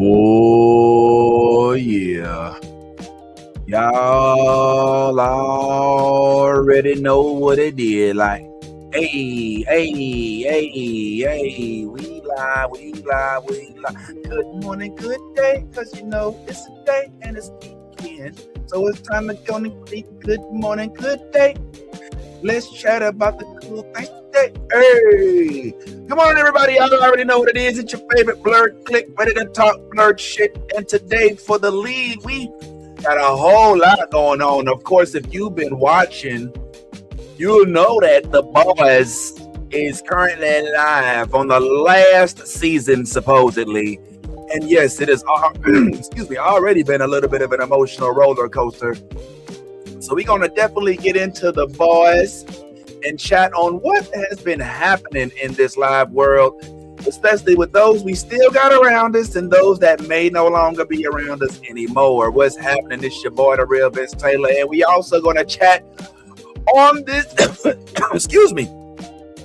Oh, yeah. Y'all already know what it is. Like, hey, hey, hey, hey, we lie, we lie, we lie. Good morning, good day, because you know it's a day and it's weekend. So it's time to go and greet good morning, good day. Let's chat about the cool things today. Hey, come on, everybody. Y'all already know what it is. It's your favorite blurred click, ready to talk blurred shit. And today for the lead, we got a whole lot going on. Of course, if you've been watching, you'll know that The Boys is currently live on the last season, supposedly. And yes, it has already been a little bit of an emotional roller coaster. So we're going to definitely get into The Boys and chat on what has been happening in this live world, especially with those we still got around us and those that may no longer be around us anymore. What's happening? It's your boy, the real Vince Taylor, and we also going to chat on this,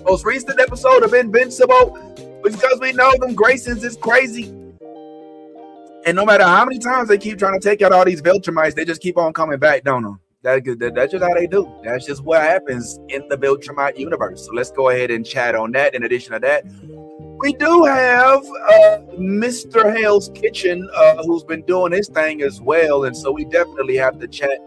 most recent episode of Invincible, because we know them Graysons is crazy. And no matter how many times they keep trying to take out all these Viltrumites, they just keep on coming back, don't they? That's just how they do. That's just what happens in the Viltrumite universe. So let's go ahead and chat on that. In addition to that, we do have Mr. Hell's Kitchen, who's been doing his thing as well. And so we definitely have to chat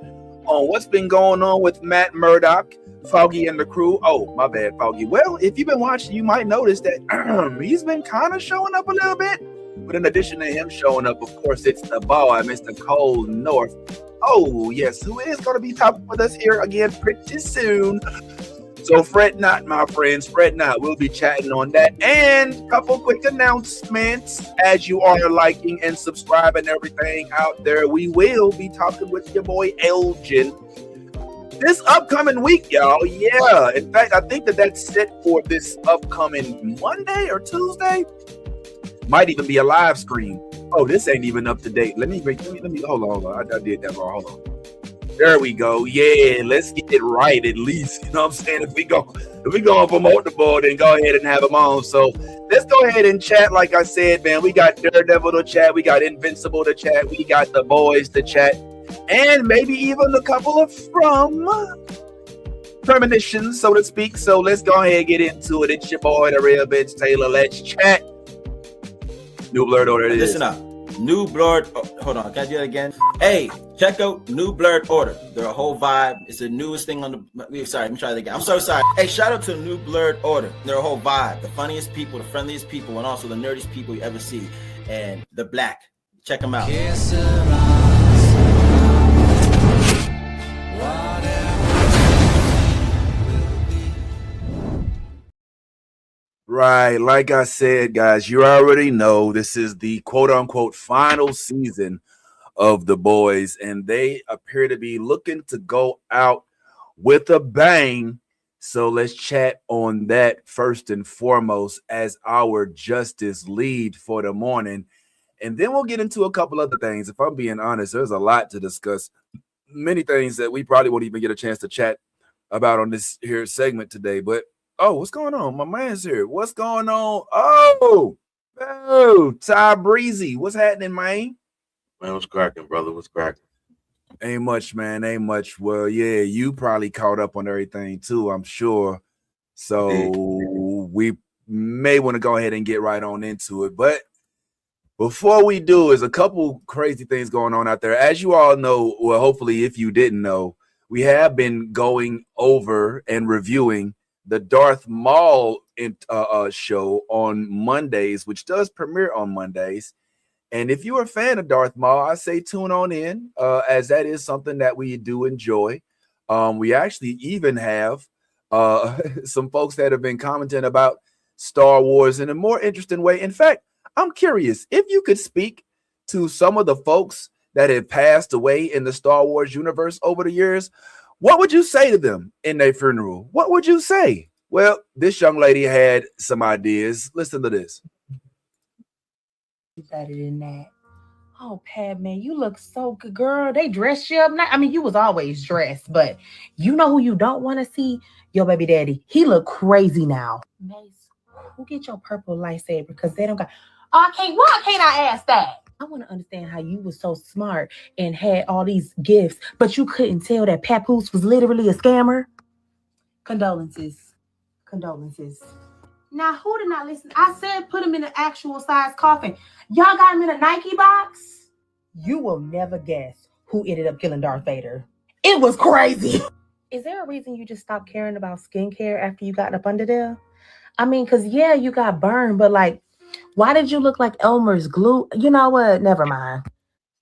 on what's been going on with Matt Murdock, Foggy, and the crew. Oh, my bad, Foggy. Well, if you've been watching, you might notice that he's been kind of showing up a little bit. But in addition to him showing up, of course, it's the boy, Mr. Cole North. Oh, yes, who is going to be talking with us here again pretty soon. So fret not, my friends, fret not. We'll be chatting on that. And a couple quick announcements. As you are liking and subscribing everything out there, we will be talking with your boy Elgin this upcoming week, y'all. Yeah, in fact, I think that's set for this upcoming Monday or Tuesday. Might even be a live stream. Oh, this ain't even up to date. Let me hold on. I did that wrong. Hold on. There we go. Yeah, let's get it right at least. You know what I'm saying? If we go and promote the board, then go ahead and have them on. So let's go ahead and chat. Like I said, man, we got Daredevil to chat, we got Invincible to chat, we got the boys to chat, and maybe even a couple of premonitions, so to speak. So let's go ahead and get into it. It's your boy, the real Vince Taylor. Let's chat. New Blurred Order. Listen up. New Blurred. Hold on. Can I do that again? Hey, check out New Blurred Order. They're a whole vibe. It's the newest thing on the. Sorry, let me try that again. I'm so sorry. Hey, shout out to New Blurred Order. They're a whole vibe. The funniest people, the friendliest people, and also the nerdiest people you ever see. And they're black. Check them out. Right, like I said, guys, you already know this is the quote-unquote final season of The Boys, and they appear to be looking to go out with a bang. So let's chat on that first and foremost as our justice lead for the morning, and then we'll get into a couple other things. If I'm being honest, there's a lot to discuss, many things that we probably won't even get a chance to chat about on this here segment today, but oh, what's going on? My man's here. What's going on? Oh, Ty Breezy. What's happening, man? Man, what's cracking, brother? What's cracking? Ain't much, man. Ain't much. Well, yeah, you probably caught up on everything too, I'm sure. So we may want to go ahead and get right on into it. But before we do, there's a couple crazy things going on out there. As you all know, well, hopefully if you didn't know, we have been going over and reviewing the Darth Maul show on Mondays, which does premiere on Mondays. And if you're a fan of Darth Maul, I say tune on in, as that is something that we do enjoy. We actually even have some folks that have been commenting about Star Wars in a more interesting way. In fact, I'm curious if you could speak to some of the folks that have passed away in the Star Wars universe over the years. What would you say to them in their funeral? What would you say? Well, this young lady had some ideas. Listen to this. Better than that. Oh, Pat, man, you look so good, girl. They dressed you up. I mean, you was always dressed, but you know who you don't want to see? Your baby daddy. He look crazy now. Mace, who get your purple lightsaber? Because they don't got. Oh, why can't I ask that? I want to understand how you were so smart and had all these gifts, but you couldn't tell that Papoose was literally a scammer. Condolences. Condolences. Now, who did not listen? I said put him in an actual size coffin. Y'all got him in a Nike box? You will never guess who ended up killing Darth Vader. It was crazy. Is there a reason you just stopped caring about skincare after you got up under there? I mean, because, yeah, you got burned, but, like, why did you look like Elmer's glue? You know what? Never mind.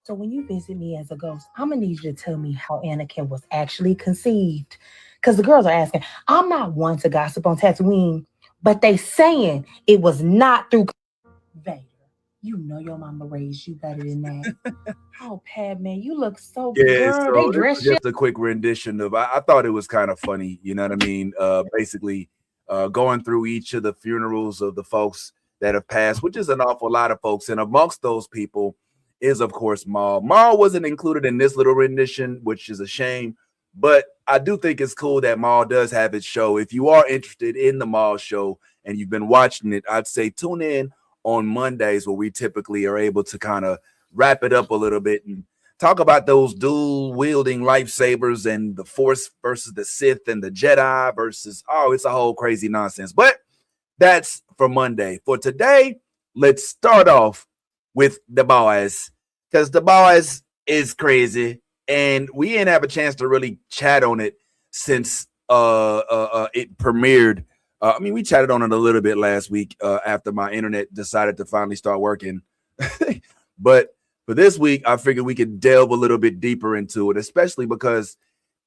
So when you visit me as a ghost, I'm going to need you to tell me how Anakin was actually conceived. Because the girls are asking. I'm not one to gossip on Tatooine, but they saying it was not through Vader. You know your mama raised you better than that. Oh, Padme, you look so good, Yeah, girl. so They this was dress you. just a quick rendition of. I thought it was kind of funny, you know what I mean? Basically, going through each of the funerals of the folks that have passed, which is an awful lot of folks, and amongst those people is, of course, Maul. Maul wasn't included in this little rendition, which is a shame. But I do think it's cool that Maul does have his show. If you are interested in the Maul show and you've been watching it, I'd say tune in on Mondays where we typically are able to kind of wrap it up a little bit and talk about those dual wielding lightsabers and the Force versus the Sith and the Jedi versus, it's a whole crazy nonsense. But that's for Monday. For today, let's start off with the boys, because the boys is crazy and we didn't have a chance to really chat on it since it premiered. I mean, we chatted on it a little bit last week after my internet decided to finally start working. But for this week, I figured we could delve a little bit deeper into it, especially because,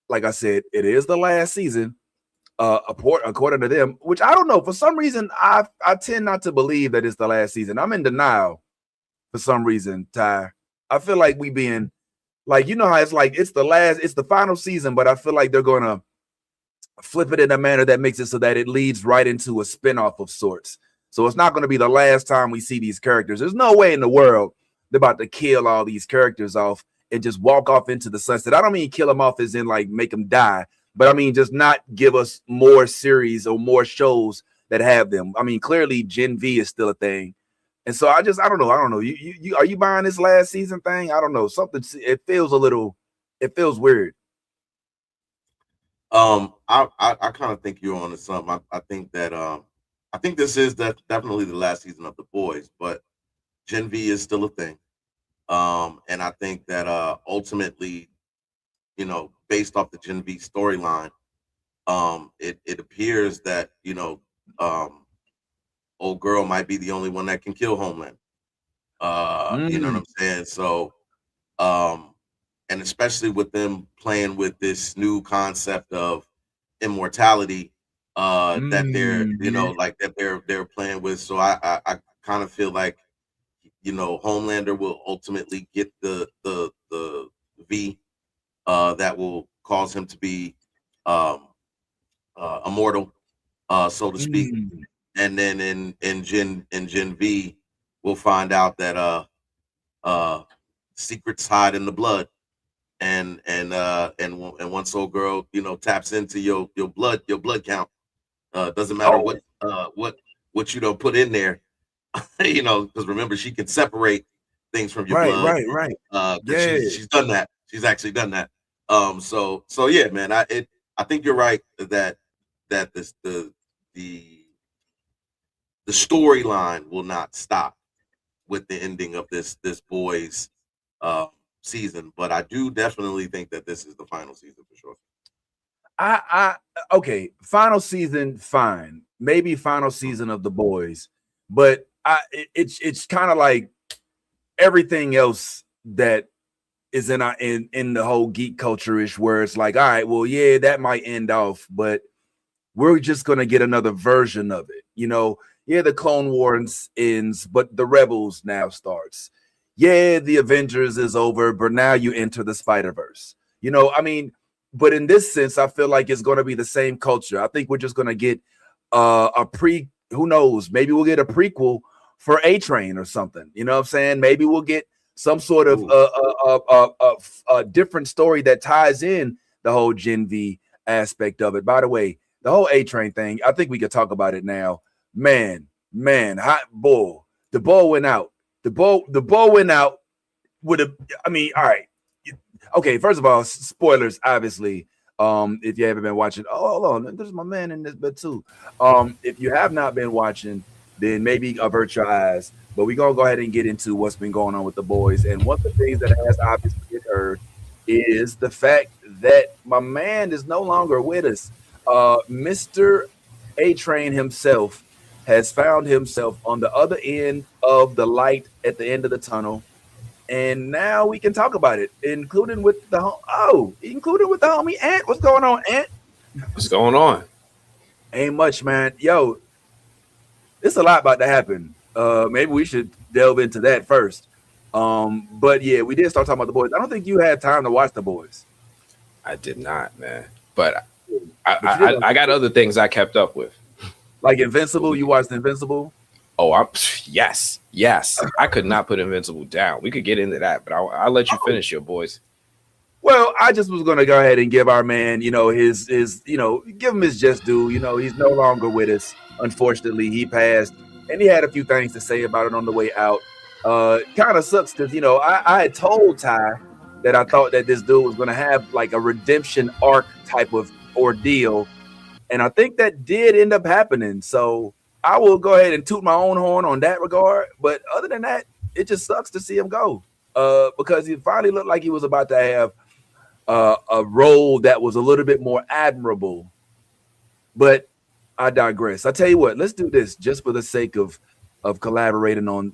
like I said, it is the last season, according to them, which I don't know. For some reason, I tend not to believe that it's the last season. I'm in denial for some reason, Ty. I feel like we being, like, you know how it's like, it's the final season, but I feel like they're going to flip it in a manner that makes it so that it leads right into a spinoff of sorts. So it's not going to be the last time we see these characters. There's no way in the world they're about to kill all these characters off and just walk off into the sunset. I don't mean kill them off as in like make them die, but I mean just not give us more series or more shows that have them. I mean, clearly Gen V is still a thing. And so I don't know. You are you buying this last season thing? I don't know. Something, it feels weird. I kind of think you're on to something. I think that I think this is definitely the last season of The Boys, but Gen V is still a thing. And I think that ultimately, you know, based off the Gen V storyline, it appears that, you know, old girl might be the only one that can kill Homeland. You know what I'm saying? So, and especially with them playing with this new concept of immortality, that they're, you know, like that they're playing with. So I kind of feel like, you know, Homelander will ultimately get the V that will cause him to be immortal, so to speak. And then in Gen V, we'll find out that secrets hide in the blood, and once old girl, you know, taps into your blood count, doesn't matter what you don't put in there, you know, because remember she can separate things from your blood. Right. Yeah, she's done that. She's actually done that. So yeah, man, I think you're right that the storyline will not stop with the ending of this boys season, but I do definitely think that this is the final season for sure. Okay, final season, fine, maybe final season of The Boys, but it's kind of like everything else that is in the whole geek culture ish, where it's like, all right, well, yeah, that might end off, but we're just gonna get another version of it, you know. Yeah, the Clone Wars ends, but the Rebels now starts. Yeah, the Avengers is over, but now you enter the Spider-Verse. You know, I mean, but in this sense, I feel like it's going to be the same culture. I think we're just going to get who knows, maybe we'll get a prequel for A-Train or something. You know what I'm saying? Maybe we'll get some sort of a different story that ties in the whole Gen V aspect of it. By the way, the whole A-Train thing, I think we could talk about it now. Man, hot bull. The ball went out. the ball went out with a. I mean, all right. Okay, first of all, spoilers, obviously. If you haven't been watching, hold on, there's my man in this bit too. If you have not been watching, then maybe avert your eyes. But we're gonna go ahead and get into what's been going on with the boys. And one of the things that has obviously occurred is the fact that my man is no longer with us. Mr. A Train himself has found himself on the other end of the light at the end of the tunnel. And now we can talk about it, including with the homie Ant. What's going on, Ant? What's going on? Ain't much, man. Yo, it's a lot about to happen. Maybe we should delve into that first. But yeah, we did start talking about the boys. I don't think you had time to watch the boys. I did not, man. But I got other things I kept up with. Like Invincible. You watched Invincible? Oh, yes. I could not put Invincible down. We could get into that, but I'll let you finish your boys. Well, I just was going to go ahead and give our man, his give him his just due. He's no longer with us. Unfortunately, he passed, and he had a few things to say about it on the way out. Kind of sucks because, I had told Ty that I thought that this dude was going to have like a redemption arc type of ordeal, and I think that did end up happening. So I will go ahead and toot my own horn on that regard. But other than that, it just sucks to see him go because he finally looked like he was about to have a role that was a little bit more admirable. But I digress. I tell you what, let's do this just for the sake of collaborating on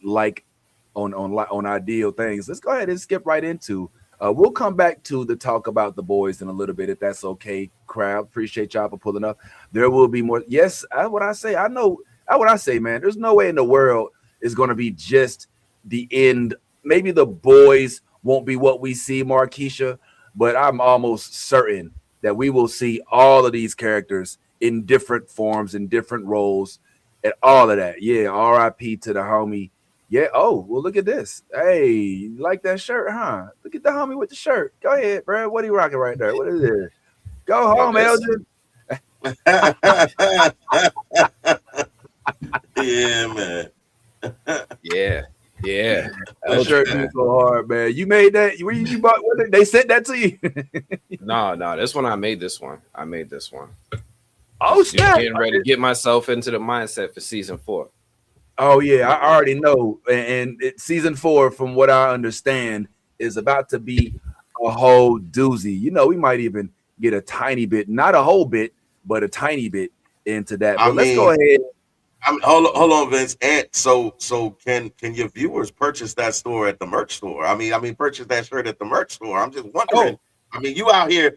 ideal things. Let's go ahead and skip right into. We'll come back to the talk about the boys in a little bit, if that's okay, crowd. Appreciate y'all for pulling up. There will be more. Yes, what I say. I know. What I say, man. There's no way in the world is going to be just the end. Maybe the boys won't be what we see, Markeisha, but I'm almost certain that we will see all of these characters in different forms, in different roles, and all of that. Yeah, R.I.P. to the homie. Yeah. Oh, well, look at this. Hey, you like that shirt, huh? Look at the homie with the shirt. Go ahead, bro. What are you rocking right there? What is it? Go home, Elgin. Yeah, man. Yeah. That shirt is so hard, man. You made that? Where you bought? They sent that to you? No. This one I made this one. Oh, Just snap. getting ready to get myself into the mindset for season 4. Oh yeah, I already know. And season 4, from what I understand, is about to be a whole doozy. We might even get a tiny bit, not a whole bit, but a tiny bit into that. But let's go ahead. Hold on, Vince. And so can your viewers purchase that store at the merch store? I mean, purchase that shirt at the merch store. I'm just wondering. I mean, you out here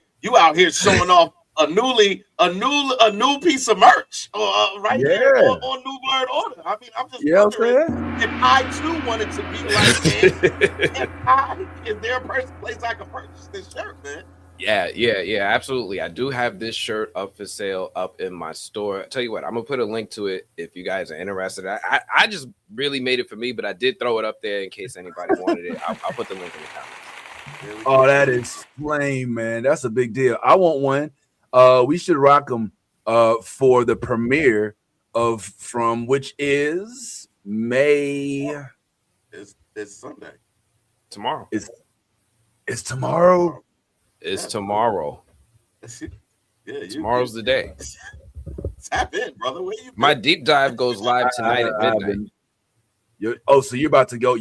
showing off a new piece of merch right here on New Blurred Order. I mean, I'm just wondering if I too wanted to be like, man, is there a place I can purchase this shirt, man? Yeah, absolutely. I do have this shirt up for sale up in my store. Tell you what, I'm gonna put a link to it if you guys are interested. I just really made it for me, but I did throw it up there in case anybody wanted it. I'll put the link in the comments. Oh, that is flame, man. That's a big deal. I want one. We should rock them for the premiere which is May. It's Sunday. Tomorrow. It's tomorrow. It's tomorrow. Yeah, tomorrow's the day. Tap in, brother. Where you been? My deep dive goes live tonight at midnight. So you're about to go.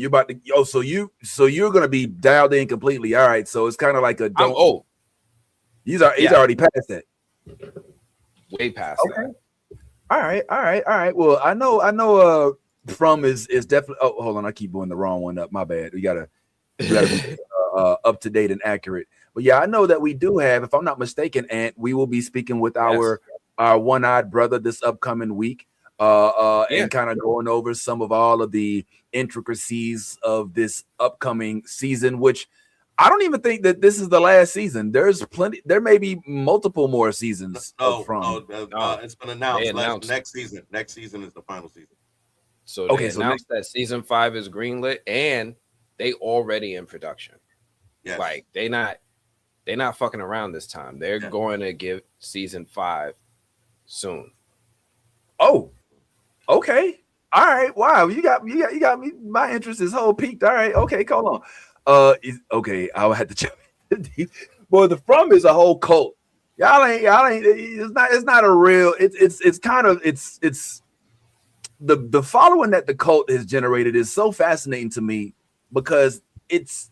So you're gonna be dialed in completely. All right. So it's kind of like a don't. He's already past that. Way past that. All right. Well, I know. From is definitely. Oh, hold on. I keep doing the wrong one up. My bad. We gotta be up to date and accurate. But yeah, I know that we do have, if I'm not mistaken, and we will be speaking with our one-eyed brother this upcoming week, and kind of going over some of all of the intricacies of this upcoming season, which I don't even think that this is the last season. There's plenty. There may be multiple more seasons. It's been announced. Next season is the final season. So they announced that season 5 is greenlit, and they already in production. Yes. Like they're not fucking around this time. They're going to give season 5 soon. Oh, okay. All right, wow, you got me. My interest is whole peaked. All right, okay, hold on. Okay, I'll have to check. Boy, the From is a whole cult. Y'all ain't. It's not a real. It's kind of it's the following that the cult has generated is so fascinating to me because it's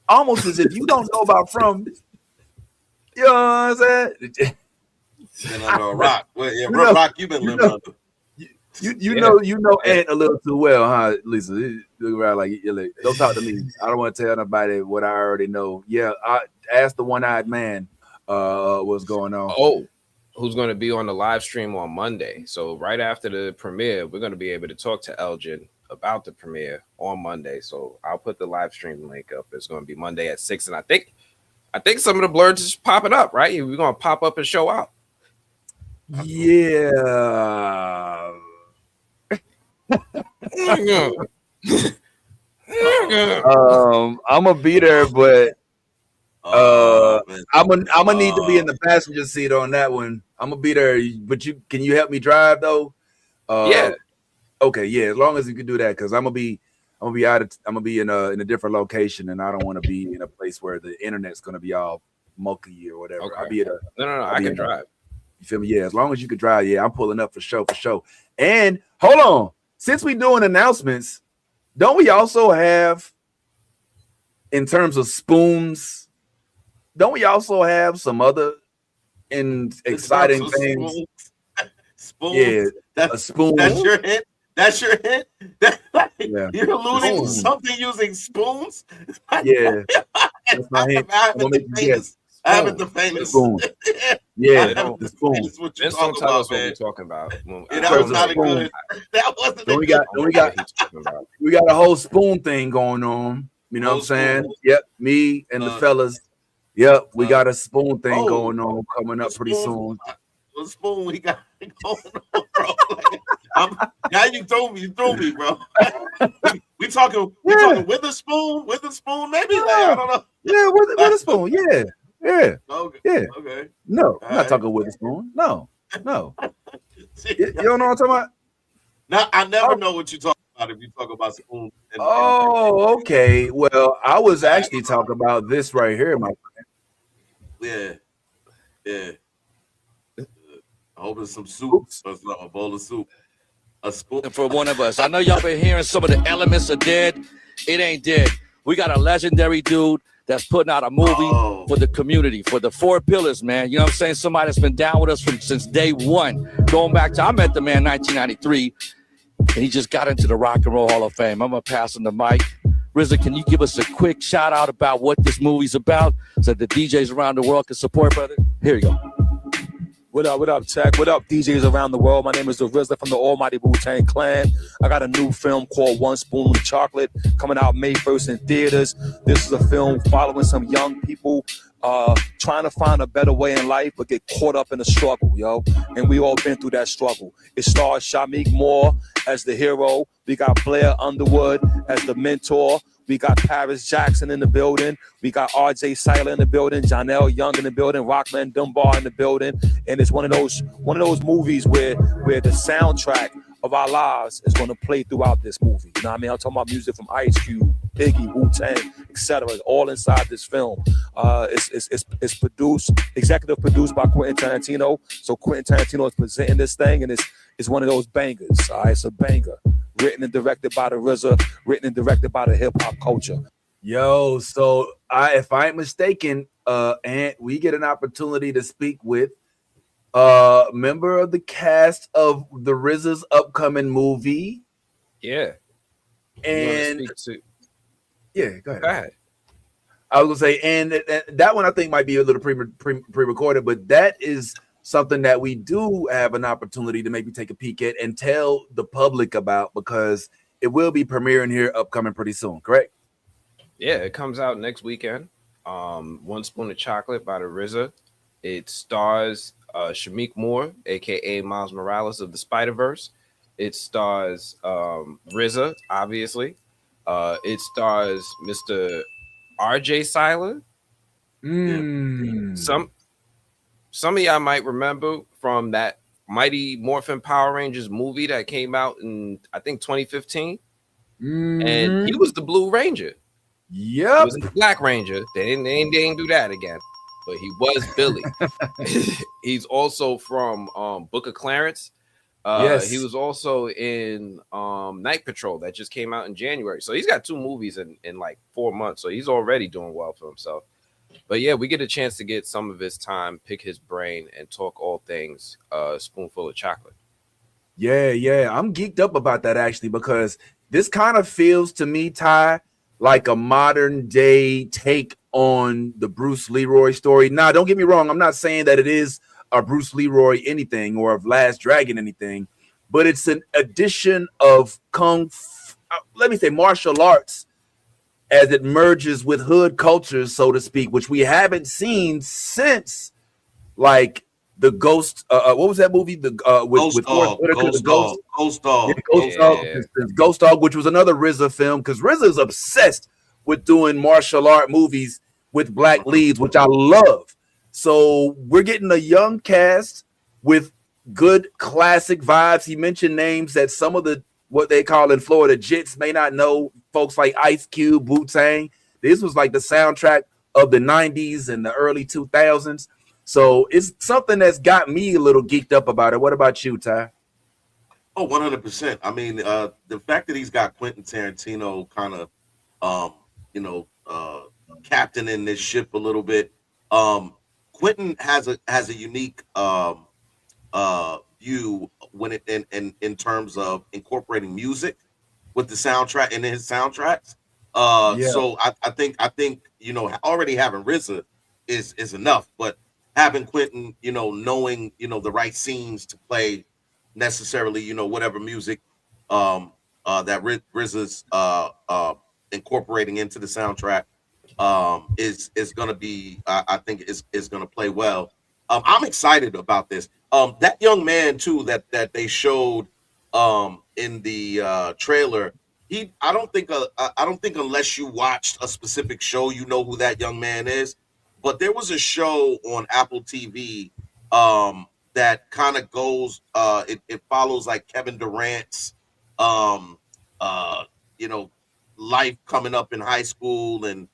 almost as if you don't know about From. You know what I'm saying? Been under a rock. Well, yeah, know- rock. You've been living under. You know Ant a little too well, huh, Lisa? You look around like don't talk to me. I don't want to tell nobody what I already know. Yeah, I asked the one-eyed man what's going on. Oh, who's going to be on the live stream on Monday? So right after the premiere, we're going to be able to talk to Elgin about the premiere on Monday. So I'll put the live stream link up. It's going to be Monday at 6, and I think some of the blurs is popping up. Right, we're going to pop up and show out. Yeah. I'm gonna be there, but I'm gonna need to be in the passenger seat on that one. I'm gonna be there, but can you help me drive though? Yeah. Okay, yeah. As long as you can do that, because I'm gonna be in a different location, and I don't want to be in a place where the internet's gonna be all mucky or whatever. Okay. I'll be at a No. I can drive. You feel me? Yeah, as long as you can drive, yeah, I'm pulling up for sure. And hold on, since we doing announcements, don't we also have, in terms of spoons, don't we also have some other exciting things? Spoons. Yeah, a spoon. That's your hint. Yeah. You're alluding to something using spoons. Yeah, that's my hint. I haven't the famous spoon. Yeah, the spoon. Just don't tell us what we're talking about. That was not a good. That wasn't. We got a whole spoon thing going on. You know what I'm saying? Spoon. Yep, me and the fellas. Yep, we got a spoon thing going on coming up pretty soon. The spoon we got going on, bro. Now you threw me, bro. we talking with a spoon, maybe. Like, I don't know. Yeah, with a spoon. Yeah. Yeah. Okay. Yeah. Okay. No, I'm not talking with a spoon. No. You don't know what I'm talking about? No, I never know what you're talking about if you talk about spoon. Okay. Well, I was actually talking about this right here, my friend. Yeah. I hope it's some soup or a bowl of soup. A spoon for one of us. I know y'all been hearing some of the elements are dead. It ain't dead. We got a legendary dude that's putting out a movie for the community, for the 4 pillars, man. You know what I'm saying? Somebody that's been down with us since day one. Going back to, I met the man in 1993, and he just got into the Rock and Roll Hall of Fame. I'm going to pass him the mic. RZA, can you give us a quick shout out about what this movie's about so the DJs around the world can support, brother? Here you go. What up, Tech? What up, DJs around the world? My name is the RZA from the Almighty Wu-Tang Clan. I got a new film called One Spoon of Chocolate coming out May 1st in theaters. This is a film following some young people trying to find a better way in life, but get caught up in the struggle, yo. And we all been through that struggle. It stars Shamik Moore as the hero. We got Blair Underwood as the mentor. We got Paris Jackson in the building. We got RJ Seiler in the building. Janelle Young in the building. Rockman Dunbar in the building. And it's one of those movies where the soundtrack of our lives is going to play throughout this movie. You know what I mean? I'm talking about music from Ice Cube, Biggie, Wu-Tang, etc. All inside this film. It's executive produced by Quentin Tarantino. So Quentin Tarantino is presenting this thing, and it's one of those bangers. All right, it's a banger. Written and directed by the RZA, written and directed by the hip hop culture. Yo, so if I ain't mistaken, and we get an opportunity to speak with member of the cast of the RZA's upcoming movie. Yeah. And yeah, go ahead. I was gonna say, and that one I think might be a little pre-recorded, but that is something that we do have an opportunity to maybe take a peek at and tell the public about, because it will be premiering here upcoming pretty soon, correct? Yeah, it comes out next weekend. One Spoon of Chocolate by the RZA. It stars Shamik Moore, aka Miles Morales of the Spider-Verse. It stars RZA, obviously. It stars Mr. RJ Seiler. Some of y'all might remember from that Mighty Morphin Power Rangers movie that came out in I think 2015, and he was the Blue Ranger. He Yep. was the Black Ranger. They didn't do that again, but he was Billy. He's also from Book of Clarence. Yes. He was also in Night Patrol that just came out in January. So he's got 2 movies in like 4 months. So he's already doing well for himself. But yeah, we get a chance to get some of his time, pick his brain, and talk all things Spoonful of Chocolate. Yeah. I'm geeked up about that actually, because this kind of feels to me, Ty, like a modern day take on the Bruce Leroy story. Now, don't get me wrong. I'm not saying that it is a Bruce Leroy anything or of Last Dragon anything, but it's an addition of martial arts as it merges with hood cultures, so to speak, which we haven't seen since like the Ghost. What was that movie? The with Forrest Whitaker, the Ghost Dog. Ghost Dog, which was another RZA film, because RZA is obsessed with doing martial art movies with black leads, which I love. So we're getting a young cast with good classic vibes. He mentioned names that some of the what they call in Florida jits may not know. Folks like Ice Cube, Wu-Tang. This was like the soundtrack of the 90s and the early 2000s. So it's something that's got me a little geeked up about it. What about you, Ty? Oh, 100%. I mean, the fact that he's got Quentin Tarantino kind of, captaining this ship a little bit. Quentin has a unique view when it in terms of incorporating music with the soundtrack in his soundtracks. So I think already having RZA is enough, but having Quentin, knowing the right scenes to play necessarily, whatever music that RZA's incorporating into the soundtrack is going to be, I think is going to play well. I'm excited about this. That young man too that they showed in the trailer. I don't think unless you watched a specific show, you know who that young man is. But there was a show on Apple TV that kind of goes. It follows like Kevin Durant's life coming up in high school and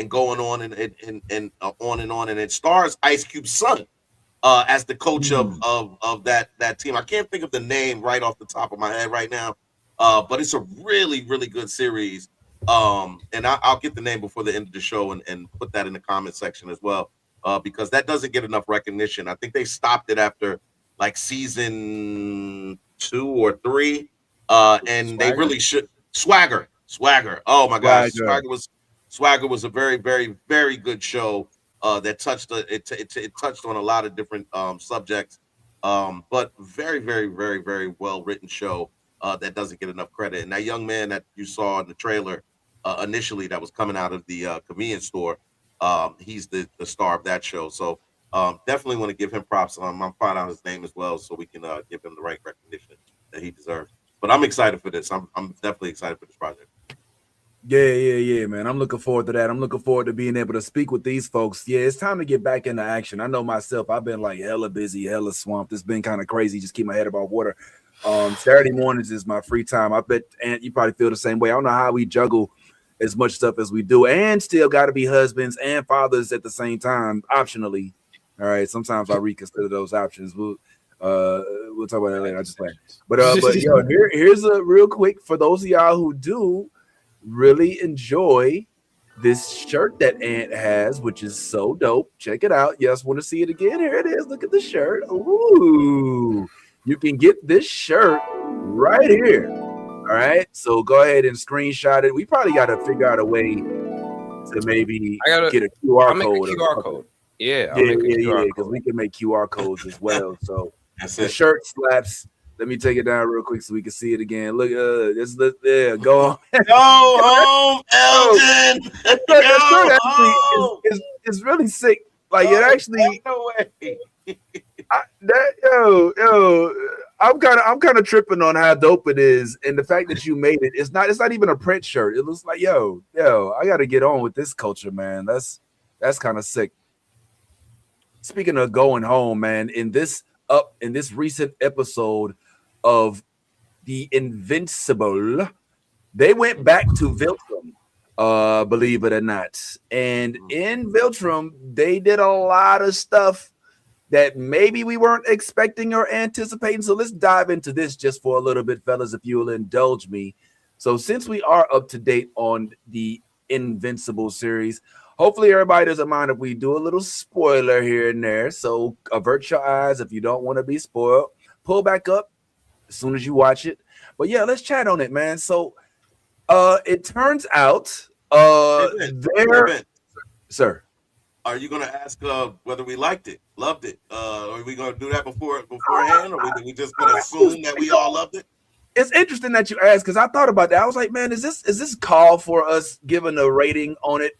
going on and on and on, and it stars Ice Cube's son as the coach of that team. I can't think of the name right off the top of my head right now, but it's a really, really good series. And I'll get the name before the end of the show and put that in the comment section as well, because that doesn't get enough recognition. I think they stopped it after like season 2 or 3, and they really should. Swagger. Oh my gosh, Swagger was a very, very, very good show that touched it touched on a lot of different subjects, but very, very, very, very well written show that doesn't get enough credit. And that young man that you saw in the trailer initially that was coming out of the convenience store, he's the star of that show. So definitely want to give him props. I'm finding out his name as well, so we can give him the right recognition that he deserves. But I'm excited for this. I'm definitely excited for this project. Yeah, man. I'm looking forward to that. I'm looking forward to being able to speak with these folks. Yeah, it's time to get back into action. I know myself, I've been like hella busy, hella swamped. It's been kind of crazy. Just keep my head above water. Saturday mornings is my free time. I bet, and you probably feel the same way. I don't know how we juggle as much stuff as we do and still got to be husbands and fathers at the same time, optionally. All right. Sometimes I reconsider those options. We'll talk about that later. I just play. But yo, here's a real quick for those of y'all who do really enjoy this shirt that Ant has, which is so dope. Check it out. Yes, want to see it again? Here it is. Look at the shirt. Ooh, you can get this shirt right here. All right, so go ahead and screenshot it. We probably got to figure out a way to maybe get a QR code. QR code. Yeah, because we can make QR codes as well. So the shirt slaps. Let me take it down real quick so we can see it again. Look, there. Go home. Go home, Elgin. That actually is really sick. Like it actually. No way. I'm kind of tripping on how dope it is, and the fact that you made it. It's not even a print shirt. It looks like yo, I got to get on with this culture, man. That's kind of sick. Speaking of going home, man, in this up in this recent episode of the Invincible. They went back to Viltrum, believe it or not. And in Viltrum, they did a lot of stuff that maybe we weren't expecting or anticipating. So let's dive into this just for a little bit, fellas, if you will indulge me. So since we are up to date on the Invincible series, hopefully everybody doesn't mind if we do a little spoiler here and there. So avert your eyes if you don't want to be spoiled. Pull back up as soon as you watch it. But yeah, let's chat on it, man. So it turns out sir. Are you going to ask whether we liked it, loved it? Are we going to do that beforehand, or are we just going to assume that we all loved it? It's interesting that you asked, because I thought about that. I was like, man, is this call for us giving a rating on it?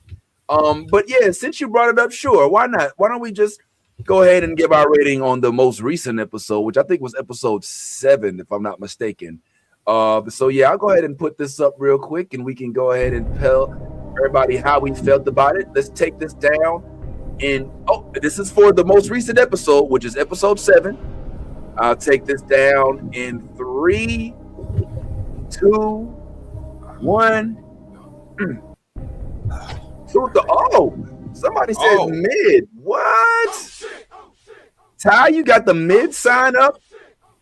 But yeah, since you brought it up, sure, why not? Why don't we just go ahead and give our rating on the most recent episode, which I think was episode 7, if I'm not mistaken. So yeah, I'll go ahead and put this up real quick, and we can go ahead and tell everybody how we felt about it. Let's take this down. And this is for the most recent episode, which is episode 7. I'll take this down in 3, 2, 1. Somebody said mid. What? Ty, you got the mid sign up?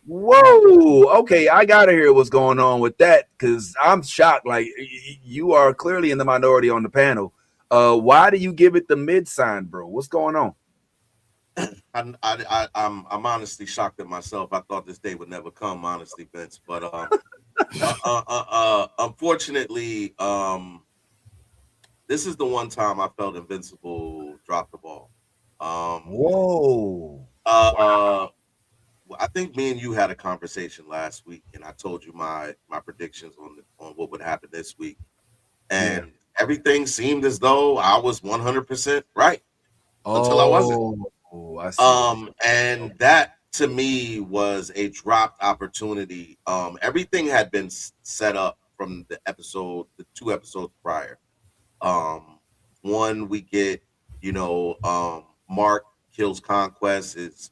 Whoa. Okay, I gotta hear what's going on with that, because I'm shocked. Like, you are clearly in the minority on the panel. Why do you give it the mid sign, bro? What's going on? I'm honestly shocked at myself. I thought this day would never come, honestly, Vince. But unfortunately, this is the one time I felt Invincible dropped the ball. Whoa. I think me and you had a conversation last week, and I told you my predictions on what would happen this week, and everything seemed as though I was 100% right until I wasn't. I see. And that to me was a dropped opportunity. Everything had been set up from the 2 episodes prior. One, we get, Mark kills Conquest, is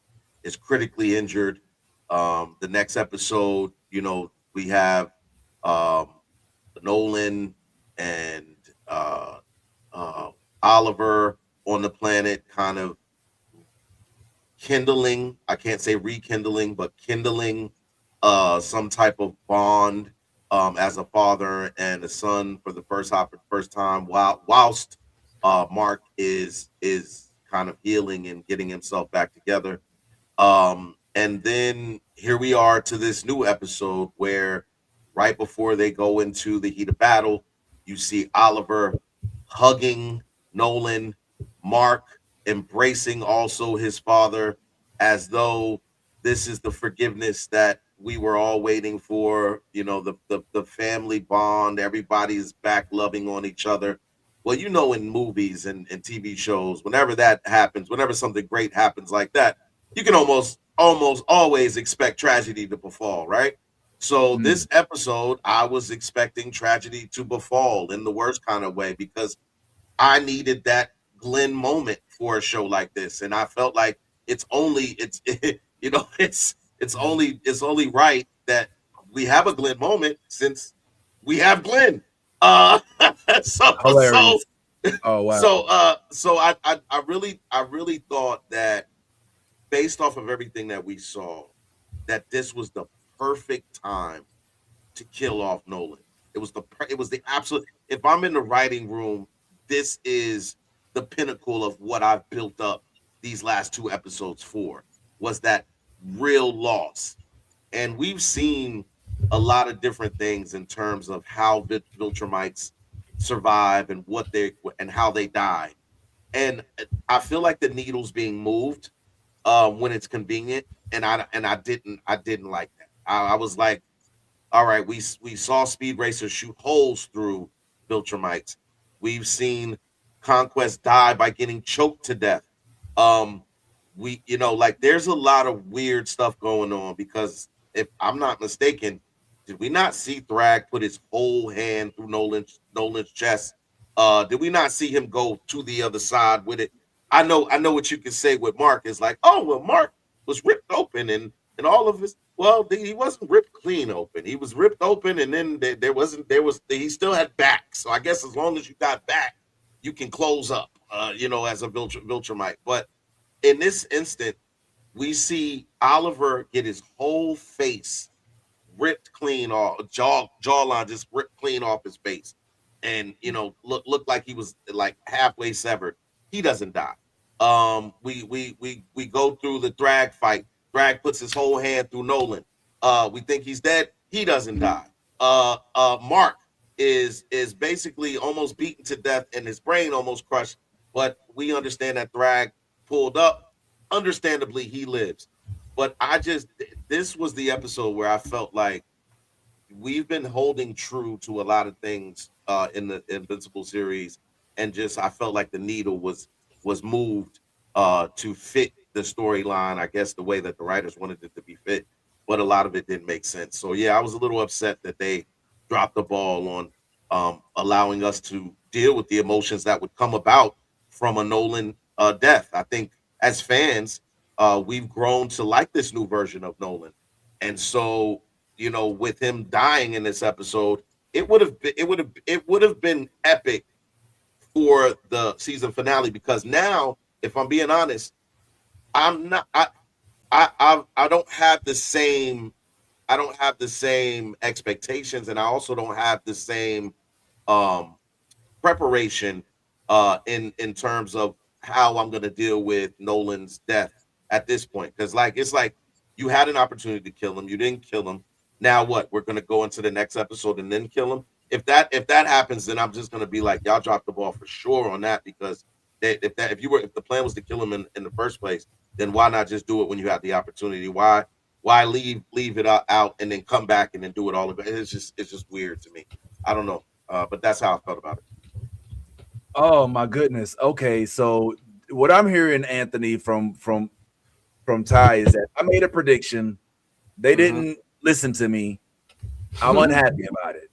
critically injured. The next episode, we have Nolan and Oliver on the planet, kind of kindling, I can't say rekindling, but kindling some type of bond as a father and a son for the first time, whilst Mark is kind of healing and getting himself back together. And then here we are to this new episode where right before they go into the heat of battle, you see Oliver hugging Nolan, Mark embracing also his father, as though this is the forgiveness that we were all waiting for, the family bond, everybody's back loving on each other. Well, in movies and TV shows, whenever that happens, whenever something great happens like that, you can almost always expect tragedy to befall, right? So this episode, I was expecting tragedy to befall in the worst kind of way, because I needed that Glenn moment for a show like this, and I felt like it's only right that we have a Glenn moment, since we have Glenn. Oh wow. So I really thought that, based off of everything that we saw, that this was the perfect time to kill off Nolan. It was the absolute. If I'm in the writing room, this is the pinnacle of what I've built up these last 2 episodes for, was that real loss. And we've seen a lot of different things in terms of how Viltrumites survive and how they die. And I feel like the needle's being moved when it's convenient, and I didn't like that. I was like, all right, we saw Speed Racer shoot holes through Viltrumites. We've seen Conquest die by getting choked to death. There's a lot of weird stuff going on, because if I'm not mistaken, did we not see Thrag put his whole hand through Nolan's chest? Did we not see him go to the other side with it? I know what you can say with Mark is like, oh well, Mark was ripped open, and all of his, well, he wasn't ripped clean open. He was ripped open, and then he still had back. So I guess as long as you got back, you can close up, as a Viltrumite. But in this instant, we see Oliver get his whole face ripped clean off, jawline just ripped clean off his face, and looked like he was like halfway severed. He doesn't die. We go through the drag fight. Drag puts his whole hand through Nolan. We think he's dead. He doesn't die. Mark is basically almost beaten to death and his brain almost crushed, but we understand that Drag pulled up. Understandably, he lives. But this was the episode where I felt like we've been holding true to a lot of things in the Invincible series, and I felt like the needle was moved to fit the storyline, I guess the way that the writers wanted it to be fit, but a lot of it didn't make sense. So yeah, I was a little upset that they dropped the ball on allowing us to deal with the emotions that would come about from a Nolan death. I think as fans, we've grown to like this new version of Nolan, and so with him dying in this episode, it would have been epic for the season finale, because now, if I'm being honest, I don't have the same expectations, and I also don't have the same preparation in terms of how I'm going to deal with Nolan's death at this point, because it's like you had an opportunity to kill him, you didn't kill him. Now what? We're going to go into the next episode and then kill him. If that happens, then I'm just going to be like, y'all dropped the ball for sure on that, because if the plan was to kill him in the first place, then why not just do it when you have the opportunity? Why leave it out and then come back and then do it all again? It's just weird to me. I don't know, but that's how I felt about it. Oh my goodness. Okay, so what I'm hearing, Anthony, from Ty, is that I made a prediction. They didn't listen to me. I'm unhappy about it.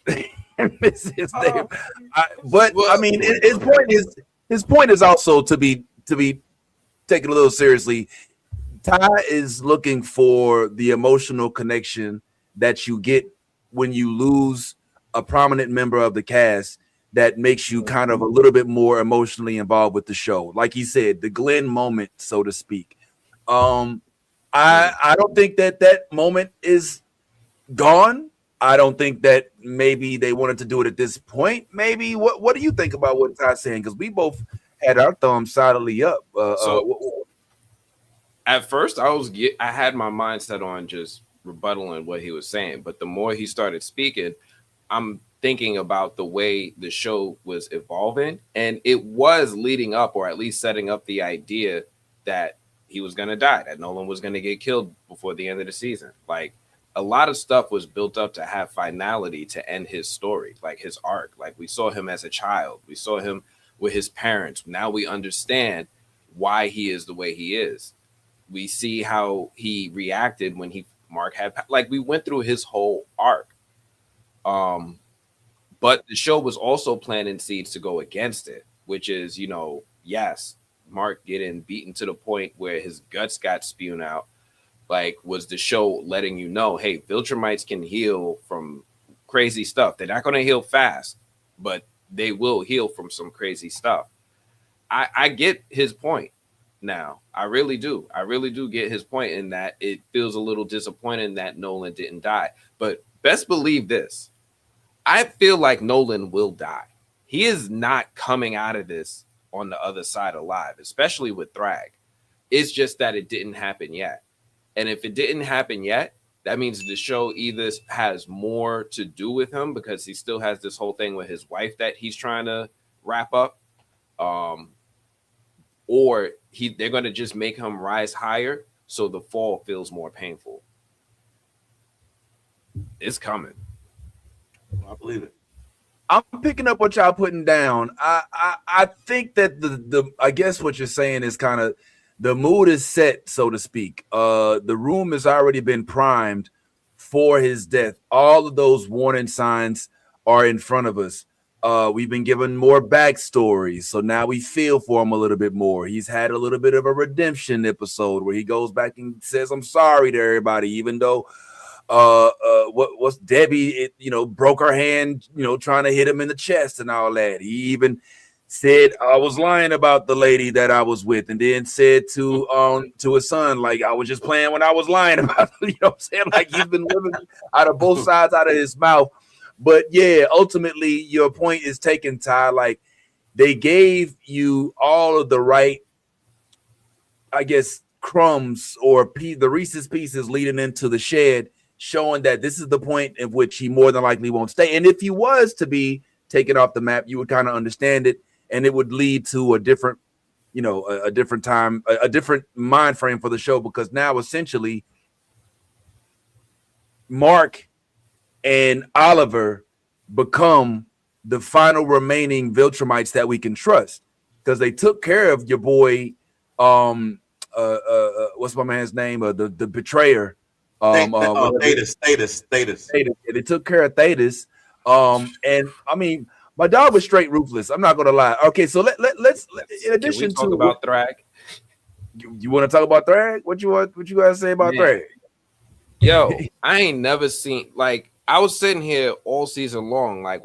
I mean, his point is also to be taken a little seriously. Ty is looking for the emotional connection that you get when you lose a prominent member of the cast, that makes you kind of a little bit more emotionally involved with the show. Like he said, the Glenn moment, so to speak. I don't think that moment is gone. I don't think that maybe they wanted to do it at this point. Maybe what do you think about what Ty's saying? Because we both had our thumbs solidly up. At first, I had my mindset on just rebuttaling what he was saying, but the more he started speaking, I'm thinking about the way the show was evolving, and it was leading up, or at least setting up the idea that he was going to die, that Nolan was going to get killed before the end of the season. Like, a lot of stuff was built up to have finality, to end his story, like his arc. Like, we saw him as a child, we saw him with his parents. Now we understand why he is the way he is. We see how he reacted when Mark had, like, we went through his whole arc. But the show was also planting seeds to go against it, which is, yes, Mark getting beaten to the point where his guts got spewed out. Like, was the show letting you know, hey, Viltrumites can heal from crazy stuff. They're not going to heal fast, but they will heal from some crazy stuff. I get his point now. I really do. I really do get his point in that it feels a little disappointing that Nolan didn't die. But best believe this. I feel like Nolan will die. He is not coming out of this on the other side alive, especially with Thrag. It's just that it didn't happen yet. And if it didn't happen yet, that means the show either has more to do with him, because he still has this whole thing with his wife that he's trying to wrap up, or they're going to just make him rise higher so the fall feels more painful. It's coming. I believe it. I'm picking up what y'all putting down. I think that the I guess what you're saying is kind of the mood is set, so to speak. The room has already been primed for his death. All of those warning signs are in front of us. We've been given more backstories, so now we feel for him a little bit more. He's had a little bit of a redemption episode where he goes back and says, "I'm sorry to everybody," even though what's Debbie, broke her hand, trying to hit him in the chest and all that. He even said, "I was lying about the lady that I was with," and then said to his son, like, "I was just playing when I was lying about it." You know what I'm saying? Like, he's been living out of both sides out of his mouth. But yeah, ultimately, your point is taken, Ty. Like, they gave you all of the right, I guess, crumbs or the Reese's Pieces leading into the shed, showing that this is the point in which he more than likely won't stay. And if he was to be taken off the map, you would kind of understand it, and it would lead to a different, a different time, a different mind frame for the show, because now essentially Mark and Oliver become the final remaining Viltrumites that we can trust, because they took care of your boy, what's my man's name? The betrayer. Thetis. They took care of Thetis. And I mean, my dog was straight ruthless. I'm not gonna lie. Okay, so let's in addition talk about Thrag. You want to talk about Thrag? What you guys say about Thrag? Yo, I ain't never seen, like, I was sitting here all season long. Like,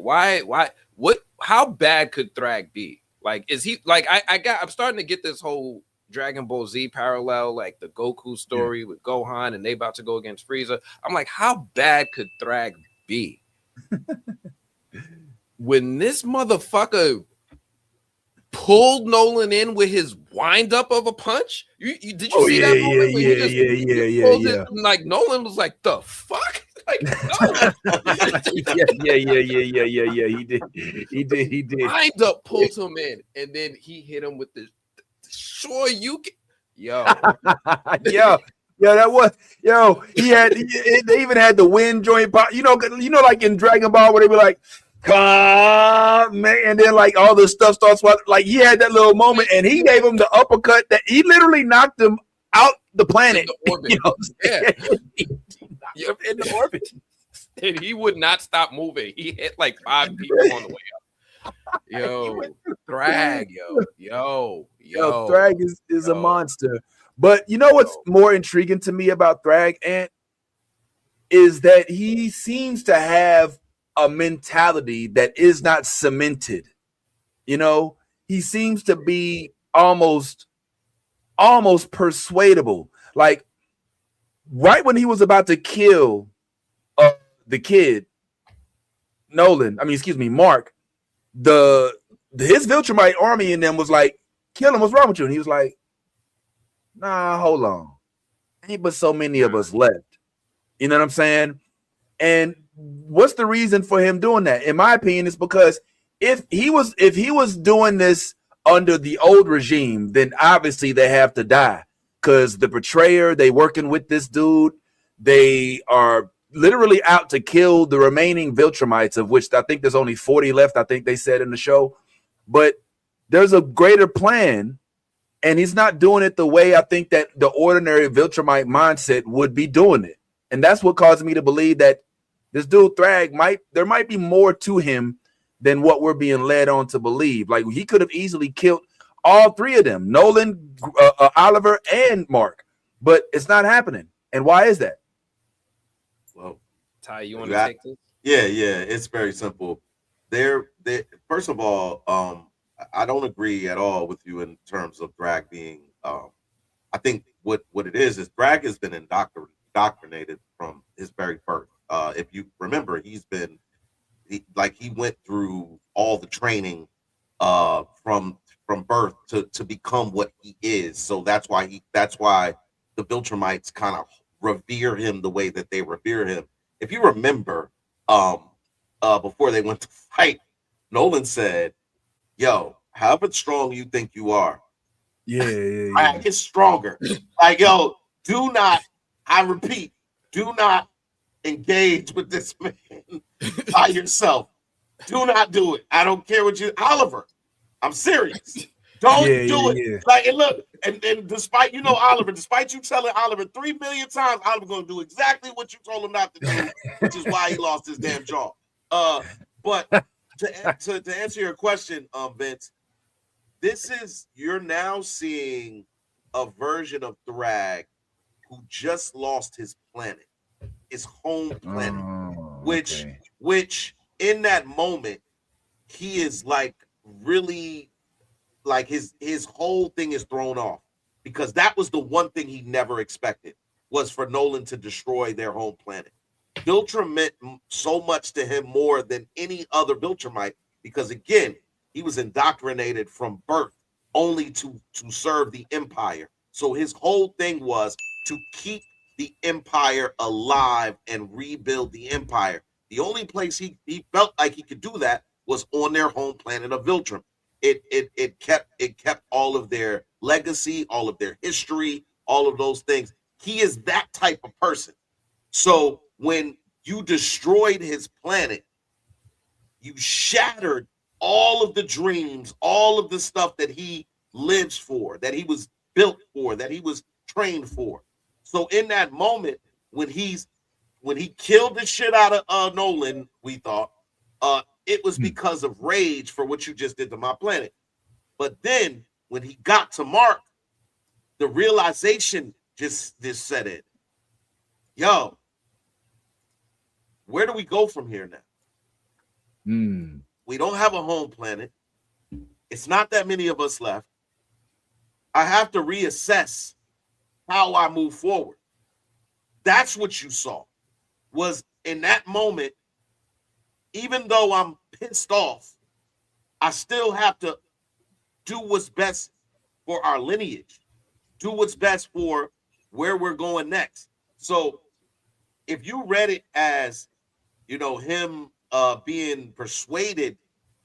how bad could Thrag be? Like, is he like I'm starting to get this whole Dragon Ball Z parallel, like the Goku story with Gohan and they about to go against Frieza. I'm like, how bad could Thrag be? When this motherfucker pulled Nolan in with his wind up of a punch, did you see that moment when he pulled it? Like, Nolan was like, the fuck? Like, no. He did. Wind up pulled him in, and then he hit him with the sure you can. Yo, that was they even had the wind joint pop, like in Dragon Ball where they were like, come man, and then like all the stuff starts like he had that little moment and he gave him the uppercut that he literally knocked him out the planet in the orbit. In the orbit, and he would not stop moving. He hit like 5 people on the way up. Yo, Thrag, yo, Thrag is a monster. But you know what's more intriguing to me about Thrag, Ant, is that he seems to have a mentality that is not cemented. He seems to be almost persuadable. Like right when he was about to kill the kid, Mark, his Viltrumite army in them was like, kill him, what's wrong with you? And he was like, nah, hold on. Ain't but so many of us left. You know what I'm saying? And what's the reason for him doing that? In my opinion, it's because if he was doing this under the old regime, then obviously they have to die. Because the betrayer, they working with this dude, they are literally out to kill the remaining Viltrumites, of which I think there's only 40 left, I think they said in the show. But there's a greater plan, and he's not doing it the way I think that the ordinary Viltrumite mindset would be doing it. And that's what caused me to believe that this dude Thrag there might be more to him than what we're being led on to believe. Like, he could have easily killed all three of them, Nolan, Oliver, and Mark, but it's not happening. And why is that? Well, Ty, you want to take this? Yeah, it's very simple. First of all, I don't agree at all with you in terms of Thrag being. I think what it is Thrag has been indoctrinated from his very birth. If you remember, he went through all the training from birth to become what he is. So that's why the Viltrumites kind of revere him the way that they revere him. If you remember, before they went to fight, Nolan said, yo, however strong you think you are, I get stronger. Like, yo, do not, I repeat, do not engage with this man by yourself. Do not do it. I don't care what Oliver, I'm serious. Don't do it. Yeah. Like, and look, and despite Oliver, despite you telling Oliver 3 million times, Oliver gonna do exactly what you told him not to do, which is why he lost his damn jaw. But to answer your question, Vince, you're now seeing a version of Thrag who just lost his planet, his home planet, which in that moment he is like really like his whole thing is thrown off, because that was the one thing he never expected, was for Nolan to destroy their home planet. Viltrum meant so much to him, more than any other Viltrumite, because again, he was indoctrinated from birth only to serve the Empire. So his whole thing was to keep the Empire alive and rebuild the Empire. The only place he felt like he could do that was on their home planet of Viltrum. It kept all of their legacy, all of their history, all of those things. He is that type of person. So when you destroyed his planet, you shattered all of the dreams, all of the stuff that he lives for, that he was built for, that he was trained for. So in that moment, when he killed the shit out of Nolan, we thought it was because of rage for what you just did to my planet. But then when he got to Mark, the realization just set in. Yo, where do we go from here now? We don't have a home planet. It's not that many of us left. I have to reassess how I move forward. That's what you saw, was in that moment, even though I'm pissed off, I still have to do what's best for our lineage, do what's best for where we're going next. So if you read it as, him being persuaded,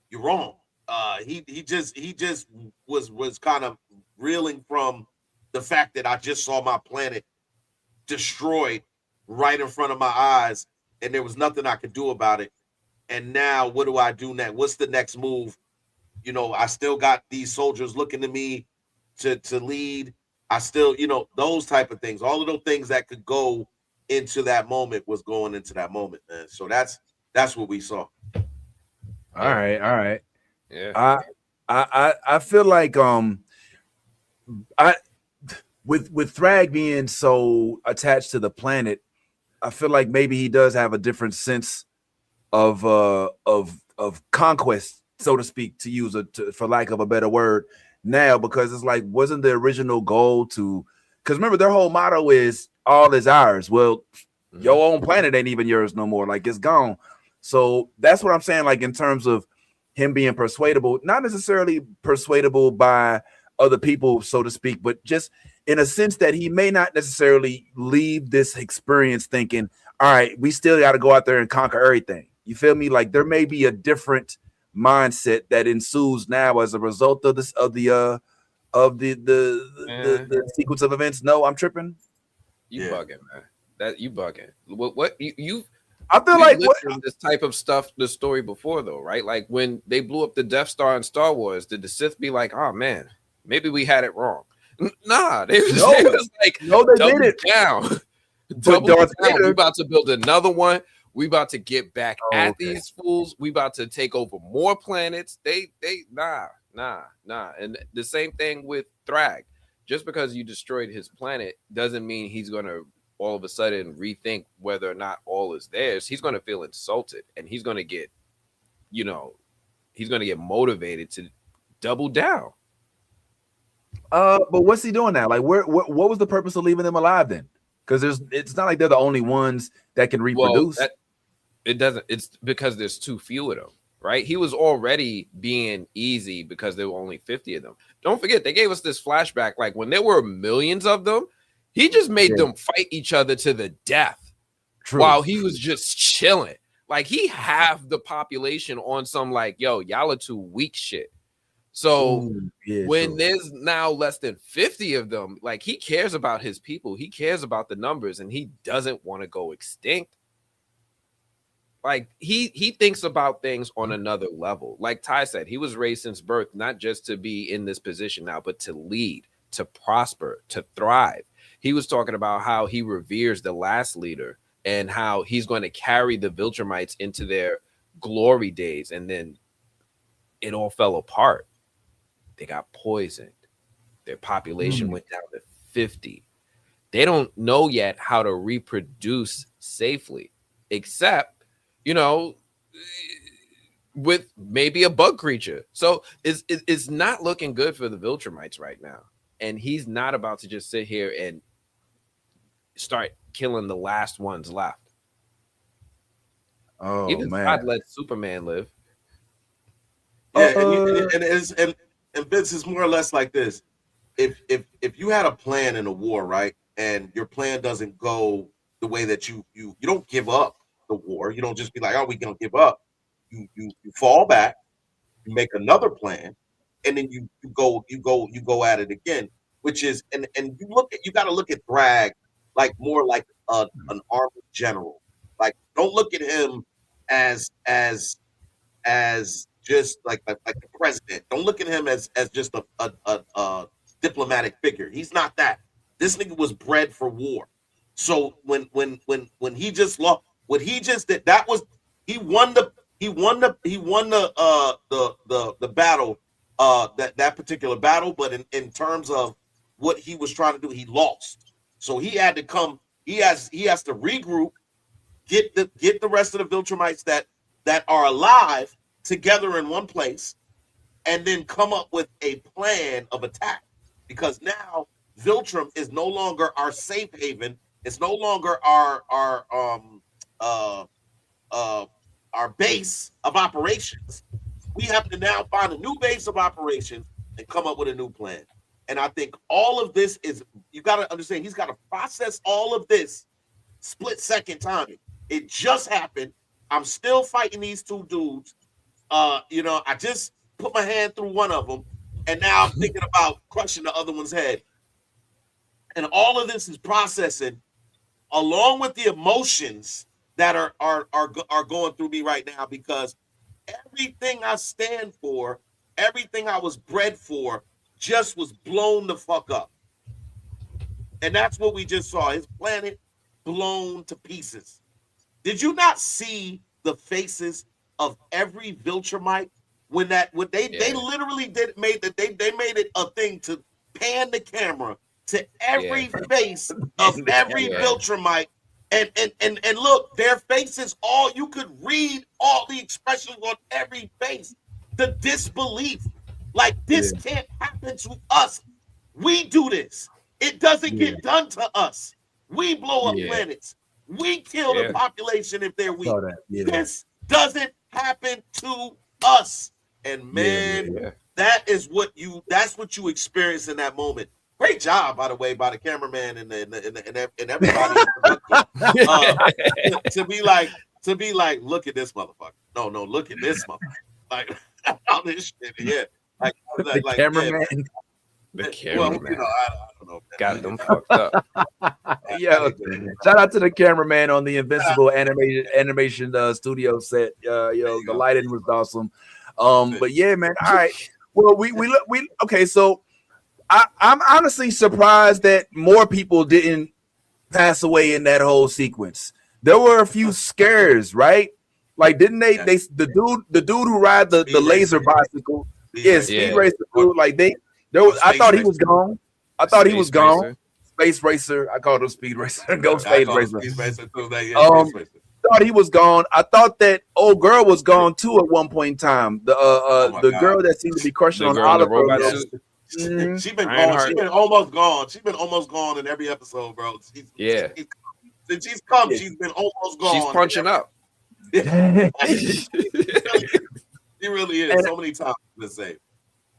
you're wrong. He just was kind of reeling from the fact that I just saw my planet destroyed right in front of my eyes, and there was nothing I could do about it. And now what do I do next? What's the next move? I still got these soldiers looking to me to lead. I still, those type of things, all of those things that could go into that moment was going into that moment, man. So that's what we saw. All right. Yeah. I feel like with Thrag being so attached to the planet, I feel like maybe he does have a different sense of conquest, so to speak, to use for lack of a better word now, because it's like, wasn't the original goal to, because remember their whole motto is all is ours. Well, your own planet ain't even yours no more, like it's gone. So that's what I'm saying, like in terms of him being persuadable, not necessarily persuadable by other people, so to speak, but just in a sense that he may not necessarily leave this experience thinking, all right, we still got to go out there and conquer everything. You feel me? Like there may be a different mindset that ensues now as a result of this, of the sequence of events. No, I'm tripping. You bugging, man. That you bugging. What you I feel like this type of stuff, the story before though, right? Like when they blew up the Death Star in Star Wars, did the Sith be like, oh man, maybe we had it wrong? Nah, they was like, no, they did it down. Double down. We about to build another one. We about to get back at these fools. We about to take over more planets. They nah. And the same thing with Thrag. Just because you destroyed his planet doesn't mean he's gonna all of a sudden rethink whether or not all is theirs. He's gonna feel insulted, and he's gonna get, he's gonna get motivated to double down. But what's he doing now? Like, what was the purpose of leaving them alive then? Because it's not like they're the only ones that can reproduce. It's because there's too few of them, right? He was already being easy because there were only 50 of them. Don't forget, they gave us this flashback, like when there were millions of them, he just made them fight each other to the death. While he was just chilling. Like he halved the population on some like, yo, y'all are too weak shit. So when there's now less than 50 of them, like he cares about his people, he cares about the numbers, and he doesn't want to go extinct. Like he thinks about things on another level. Like Ty said, he was raised since birth, not just to be in this position now, but to lead, to prosper, to thrive. He was talking about how he reveres the last leader and how he's going to carry the Viltrumites into their glory days and then it all fell apart. They got poisoned. Their population went down to 50. They don't know yet how to reproduce safely, except, you know, with maybe a bug creature. So it's not looking good for the Viltrumites right now. And he's not about to just sit here and start killing the last ones left. Oh, even man. God let Superman live. Yeah, and Vince is more or less like this. If you had a plan in a war, right, and your plan doesn't go the way that you don't give up the war. You don't just be like, oh, we gonna give up. You fall back, you make another plan, and then you go at it again. Which is and you got to look at Thrag like more like an army general. Like, don't look at him as just like the president. Don't look at him as just a diplomatic figure. He's not that. This nigga was bred for war. So when he just lost, what he just did, that was he won the battle, that particular battle. But in terms of what he was trying to do, he lost. So he had to come. He has to regroup, get the rest of the Viltrumites that are alive together in one place, and then come up with a plan of attack. Because now Viltrum is no longer our safe haven. It's no longer our base of operations. We have to now find a new base of operations and come up with a new plan. And I think all of this is, you got to understand, he's got to process all of this split second timing. It just happened. I'm still fighting these two dudes. I just put my hand through one of them, and now I'm thinking about crushing the other one's head. And all of this is processing, along with the emotions that are going through me right now, because everything I stand for, everything I was bred for, just was blown the fuck up. And that's what we just saw. His planet blown to pieces. Did you not see the faces of every Viltrumite when they literally made it a thing to pan the camera to every face of every Viltrumite, and look, their faces, all you could read all the expressions on every face, the disbelief. Like, this can't happen to us. We do this. It doesn't get done to us. We blow up planets. We kill the population if they're weak. This doesn't happen to us. And man, that's what you experience in that moment. Great job, by the way, by the cameraman and everybody. To be like, look at this motherfucker. No, look at this motherfucker. Like, all this shit. Like the cameraman. The cameraman. Well, I don't know. Got them fucked up. Shout out to the cameraman on the Invincible animation studio set. The lighting was awesome. But yeah, man. All right. Well, we okay. So I'm honestly surprised that more people didn't pass away in that whole sequence. There were a few scares, right? Like, didn't they? The dude who ride the laser bicycle. Speed racer dude. Like I thought he was gone. I thought he was gone. Space racer. I called him speed racer. Go space racer. Thought he was gone. I thought that old girl was gone too at one point in time. The girl that seemed to be crushing on Oliver. She's been gone. She's been almost gone. She's been almost gone in every episode, bro. Since she's come, she's been almost gone. She's punching up. She really is. So many times to say.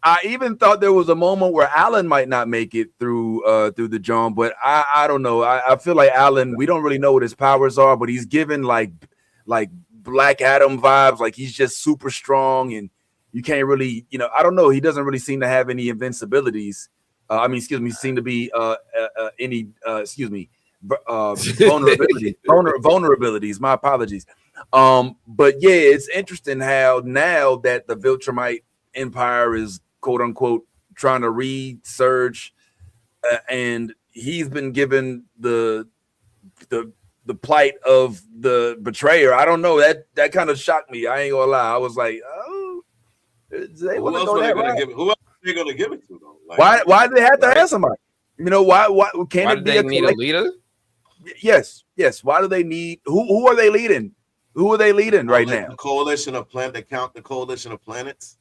I even thought there was a moment where Alan might not make it through the jump, but I don't know. I feel like Alan, we don't really know what his powers are, but he's given like Black Adam vibes. Like, he's just super strong, and you can't really, I don't know. He doesn't really seem to have any invincibilities. Seem to be any vulnerabilities. My apologies. But yeah, it's interesting how now that the Viltrumite Empire is quote unquote trying to resurge, and he's been given the plight of the betrayer. I don't know, that kind of shocked me. I ain't gonna lie. I was like, oh, They Who want to else go are they that gonna route. give it? Who else are they gonna give it to though? Like, Why do they have to right? have somebody? You know, why can't Why it do be they a need a collective? leader? Yes. Why do they need who are they leading? Who are they leading right now? The coalition of planet. They count the coalition of planets.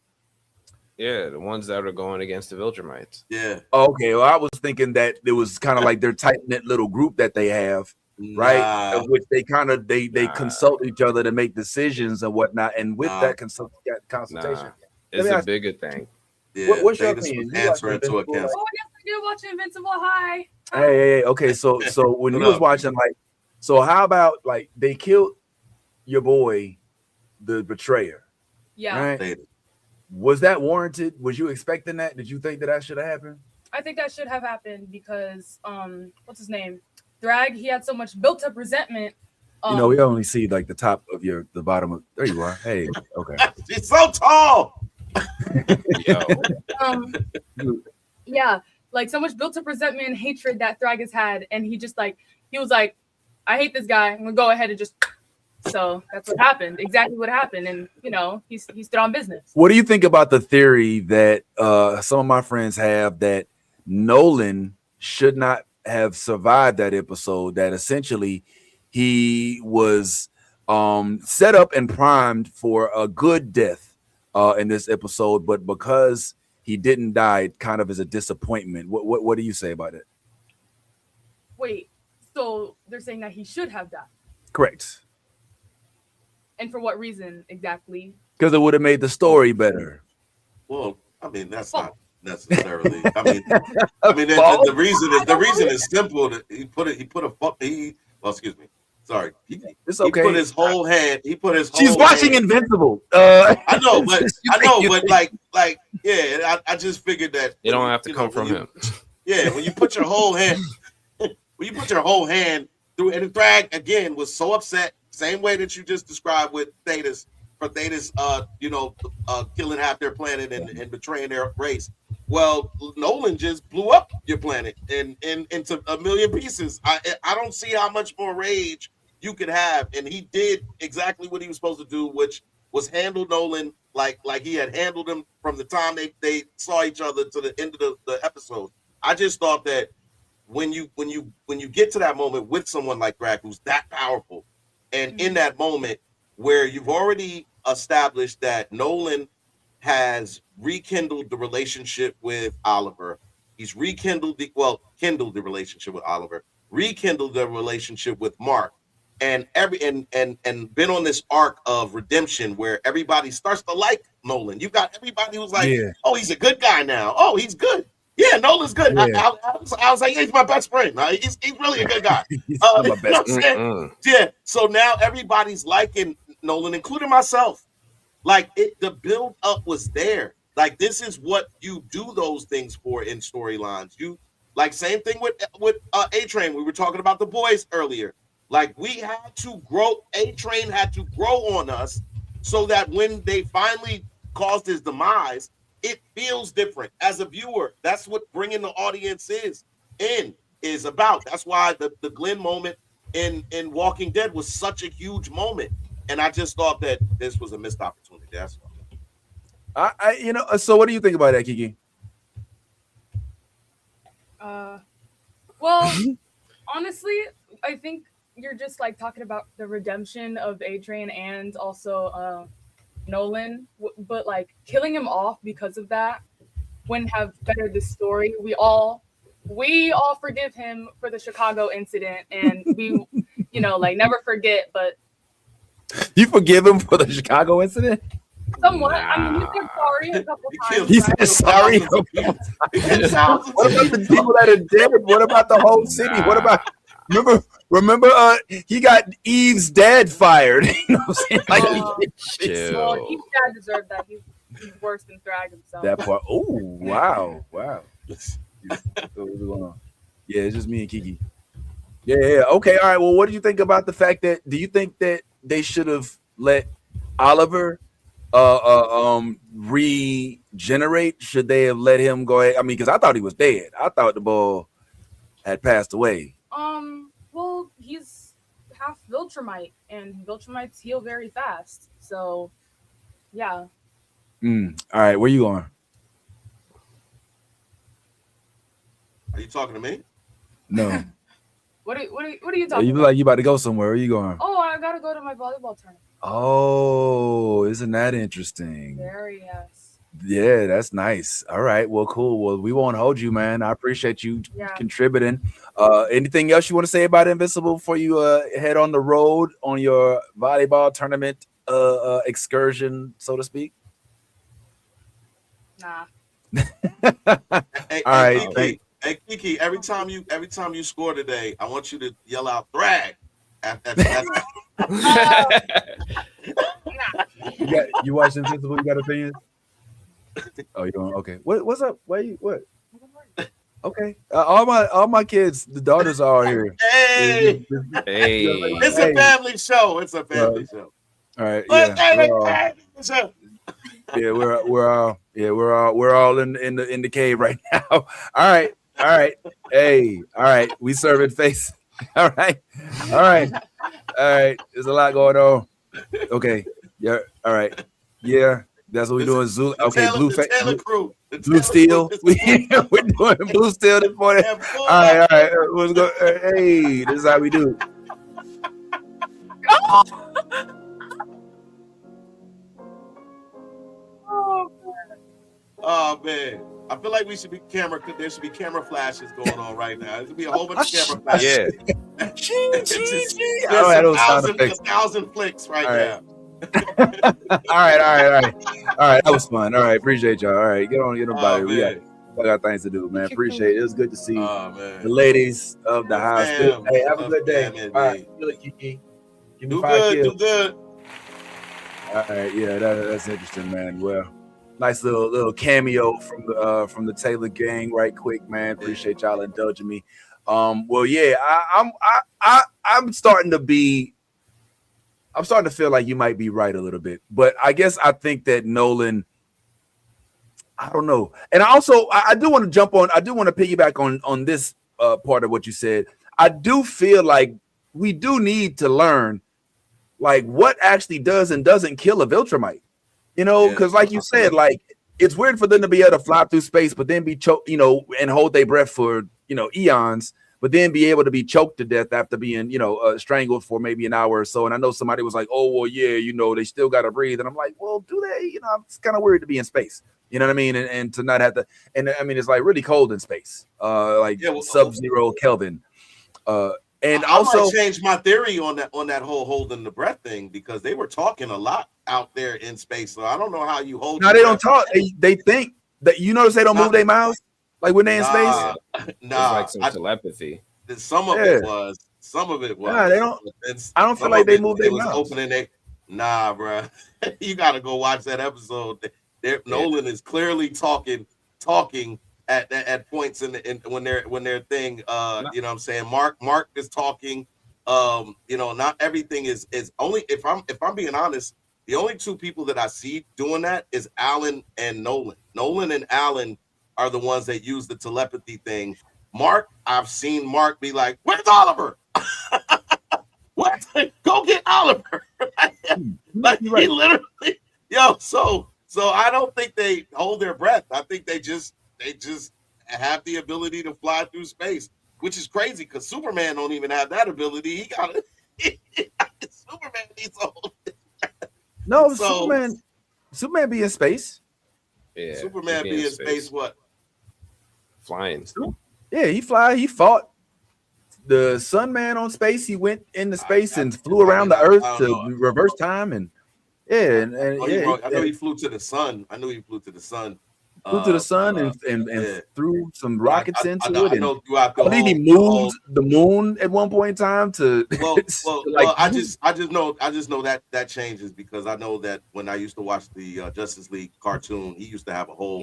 Yeah, the ones that are going against the Viltrumites. Yeah. Okay, well, I was thinking that it was kind of like their tight-knit little group that they have, right? Nah, Of which they kind of they Nah. consult each other to make decisions and whatnot, and with Nah. that consultation, Nah, it's me a ask- bigger thing. yeah. what's your Davis opinion? was You watch answering to a Invincible, cancer. Oh, yes, I do watch Invincible. Hi. hey, okay, so when What you was up? watching, like, so how about like they killed your boy, the betrayer, Yeah, right? Davis. Was that warranted? Was you expecting that? Did you think that should have happened? I think that should have happened because what's his name? Thrag. He had so much built up resentment. You know, we only see like the top of the bottom of. There you are. Hey, okay. She's so tall. Yo, Yeah, like so much built up resentment and hatred that Thrag has had, and he was like, I hate this guy. I'm gonna go ahead and just. So that's what happened. Exactly what happened, and he stood on business. What do you think about the theory that some of my friends have that Nolan should not have survived that episode? That essentially he was set up and primed for a good death in this episode, but because he didn't die, it kind of is a disappointment. What do you say about it? Wait, so they're saying that he should have died, Correct. and for what reason exactly? Because it would have made the story better. Well, I mean, that's not necessarily. I mean, the reason is simple. That excuse me. Sorry. It's He okay. put his whole hand. She's watching Invincible. I know, but yeah. I just figured that you don't have to come from him. Yeah, when you put your whole hand, through, and Thrag again was so upset, same way that you just described with Thetis, for Thetis, killing half their planet and betraying their race. Well, Nolan just blew up your planet into a million pieces. I don't see how much more rage you could have, and he did exactly what he was supposed to do, which was handle Nolan like he had handled him from the time they saw each other to the end of the episode. I just thought that when you get to that moment with someone like Thrag, who's that powerful, and in that moment where you've already established that Nolan has rekindled the relationship with Oliver, he's kindled the relationship with Oliver, rekindled the relationship with Mark, and been on this arc of redemption where everybody starts to like Nolan. You've got everybody who's like, oh, he's a good guy now. Oh, he's good. Yeah, Nolan's good. Yeah. I was like, he's my best friend. He's really a good guy. He's my best friend. Yeah. So now everybody's liking Nolan, including myself. Like the build up was there. Like this is what you do those things for in storylines. You like same thing with A-Train. We were talking about the boys earlier. Like we had to grow. A-Train had to grow on us so that when they finally caused his demise, it feels different as a viewer. That's what bringing the audience is about. That's why the Glenn moment in Walking Dead was such a huge moment. And I just thought that this was a missed opportunity. That's all. So what do you think about that, Kiki? Well, honestly, I think you're just like talking about the redemption of A-Train and also Nolan, but like killing him off because of that wouldn't have bettered the story. We all forgive him for the Chicago incident, and we never forget. But you forgive him for the Chicago incident? Somewhat. I mean, he said sorry a couple times. He said sorry. What about the people that are dead? What about the whole city? What about remember he got Eve's dad fired. You know what I'm saying? Like, well, Eve's dad deserved that. He's worse than Thrag himself. That part. Oh, wow. What's going on? Yeah, it's just me and Kiki. Yeah. Okay. All right. Well, what do you think about the fact that? Do you think that they should have let Oliver regenerate? Should they have let him go ahead? I mean, because I thought he was dead. I thought the bull had passed away. Well, he's half Viltrumite, and Viltrumites heal very fast. So, yeah. All right, where you going? Are you talking to me? No. What are you You talking look about? like you about to go somewhere. Where you going? Oh, I gotta go to my volleyball tournament. Oh, isn't that interesting? Very yes. Yeah, that's nice. All right, well, cool. Well, we won't hold you, man. I appreciate you Yeah. contributing. Anything else you want to say about Invincible before you head on the road on your volleyball tournament excursion, so to speak? Nah. Hey, All right, hey, Kiki, every time you score today, I want you to yell out "thrag." You watched Invincible? You got opinions? Oh, you don't? Okay. What's up? What? Okay. All my kids, the daughters are here. Hey, Hey. it's a family show. It's a family show. All right. Yeah. We're all in the cave right now. All right. Hey, all right. We serving face. All right. There's a lot going on. Okay. Yeah. All right. Yeah. That's what we're doing. Zulu. Okay. Blue Steel. We're doing Blue Steel this morning. All right. Let's go. Hey, this is how we do. Oh man, I feel like there should be camera flashes going on right now. There should be a whole bunch of camera flashes. Yeah. There's a thousand flicks right now. All right. That was fun. All right, appreciate y'all. All right, get on body. We got things to do, man. Appreciate it. It was good to see the ladies of the house. Hey, have a good day. All right, Kiki. Give me 5 kills. Do good. All right, yeah, that's interesting, man. Well, nice little cameo from the Taylor gang, right quick, man. Appreciate y'all indulging me. Well, yeah, I'm starting to feel like you might be right a little bit, but I guess I think that Nolan, I don't know. And also, I do want to piggyback on this part of what you said. I do feel like we do need to learn like what actually does and doesn't kill a Viltrumite, because like you said, like it's weird for them to be able to fly through space, but then be choked, and hold their breath for, eons, but then be able to be choked to death after being, strangled for maybe an hour or so. And I know somebody was like, oh, well, yeah, they still got to breathe. And I'm like, well, do they? It's kind of weird to be in space. You know what I mean? And to not have to, and I mean, it's like really cold in space, sub-zero Kelvin. And I also might change my theory on that whole holding the breath thing, because they were talking a lot out there in space. So I don't know how you hold. No, they don't talk. They think that, you notice they don't move their mouths like when they're in space. It's like some telepathy. Some of it was. Nah, they don't. I don't feel like they move their mouths. Nah, bro. You got to go watch that episode. Nolan is clearly talking at points when they're thing. You know what I'm saying? Mark is talking. Not everything is only, if I'm being honest, the only two people that I see doing that is Alan and Nolan. Nolan and Alan are the ones that use the telepathy thing. Mark, I've seen Mark be like, "Where's Oliver? What? Go get Oliver!" Like he literally, So I don't think they hold their breath. I think they just have the ability to fly through space, which is crazy because Superman don't even have that ability. He got it. Superman needs a hold. No, Superman be in space. Yeah, Superman be in space. What? Flying. Yeah, he fly. He fought the Sun Man on space. He went into space and flew around the Earth to reverse time. And I know he flew to the sun. Flew to the sun and threw some rockets into it. I think he moved the moon at one point in time to. I just know that changes, because I know that when I used to watch the Justice League cartoon, he used to have a whole.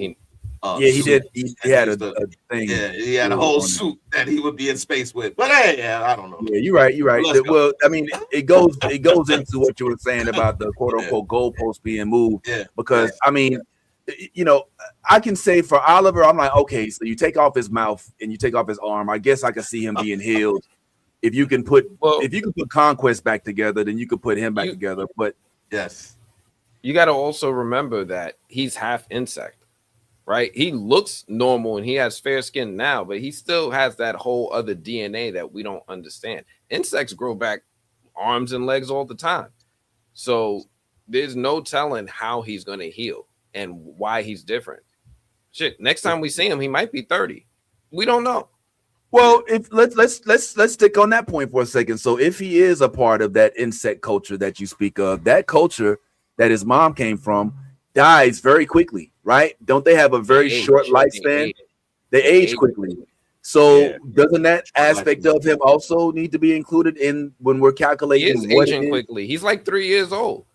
He did. He had a thing. Yeah, he had a whole suit that he would be in space with. But hey, I don't know. Yeah, you're right. Well, I mean, it goes into what you were saying about the quote unquote goalpost being moved. Yeah. Because I mean, I can say for Oliver, I'm like, okay, so you take off his mouth and you take off his arm. I guess I can see him being healed. If you can put Conquest back together, then you could put him back together. But yes. you got to also remember that he's half insect, right? He looks normal and he has fair skin now, but he still has that whole other DNA that we don't understand. Insects grow back arms and legs all the time. So there's no telling how he's going to heal and why he's different. Shit, next time we see him, he might be 30. We don't know. Well, if let's stick on that point for a second. So if he is a part of that insect culture that you speak of, that culture that his mom came from dies very quickly, right? Don't they have a very short lifespan? They age quickly. So doesn't that aspect of him also need to be included in when we're calculating? He is aging quickly. He's like 3 years old.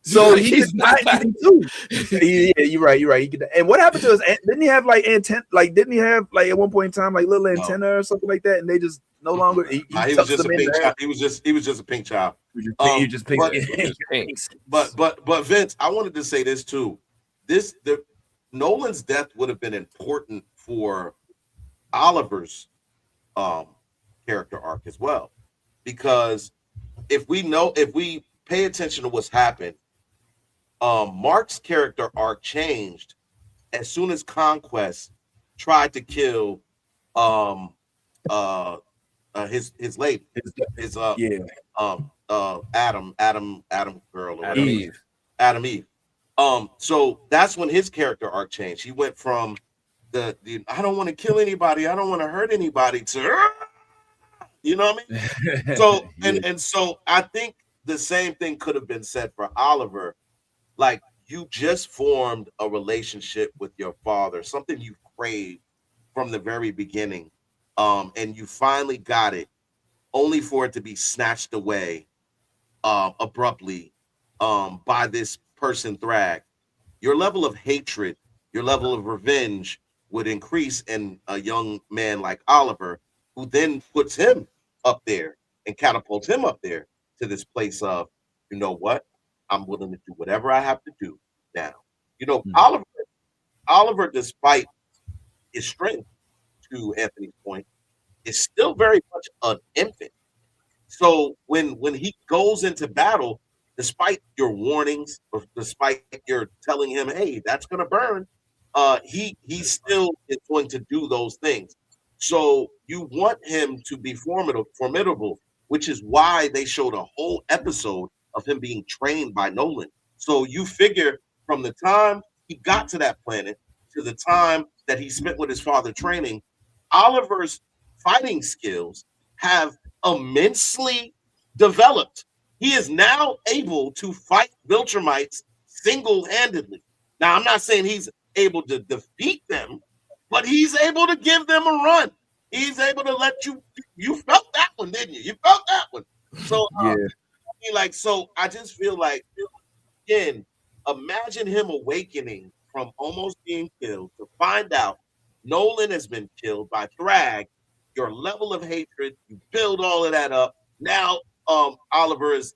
So he's not too. Yeah, you're right. He could, and what happened to his? Didn't he have like antenna? Like, didn't he have like at one point in time like little antenna or something like that? And they just no longer. He was just a pink child. He was just a pink child. He just pink. But Vince, I wanted to say this too. Nolan's death would have been important for Oliver's character arc as well, because if we pay attention to what's happened, Mark's character arc changed as soon as Conquest tried to kill his lady, Adam girl, or Adam Eve. So that's when his character arc changed. He went from the I don't want to kill anybody, I don't want to hurt anybody, to you know what I mean? So and so I think the same thing could have been said for Oliver. Like, you just formed a relationship with your father, something you craved from the very beginning, and you finally got it, only for it to be snatched away abruptly by this person, Thrag. Your level of hatred, your level of revenge would increase in a young man like Oliver, who then puts him up there and catapults him up there to this place of, you know what, I'm willing to do whatever I have to do now. You know, Oliver, despite his strength, to Anthony's point, is still very much an infant. So when he goes into battle, despite your warnings, or despite your telling him, hey, that's gonna burn, he still is going to do those things. So you want him to be formidable, which is why they showed a whole episode of him being trained by Nolan. So you figure from the time he got to that planet to the time that he spent with his father training, Oliver's fighting skills have immensely developed. He is now able to fight Viltrumites single-handedly. Now, I'm not saying he's able to defeat them, but he's able to give them a run. He's able to let you felt that one, didn't you? You felt that one. So so I just feel like, again, imagine him awakening from almost being killed to find out Nolan has been killed by Thrag. Your level of hatred, you build all of that up. Now Oliver is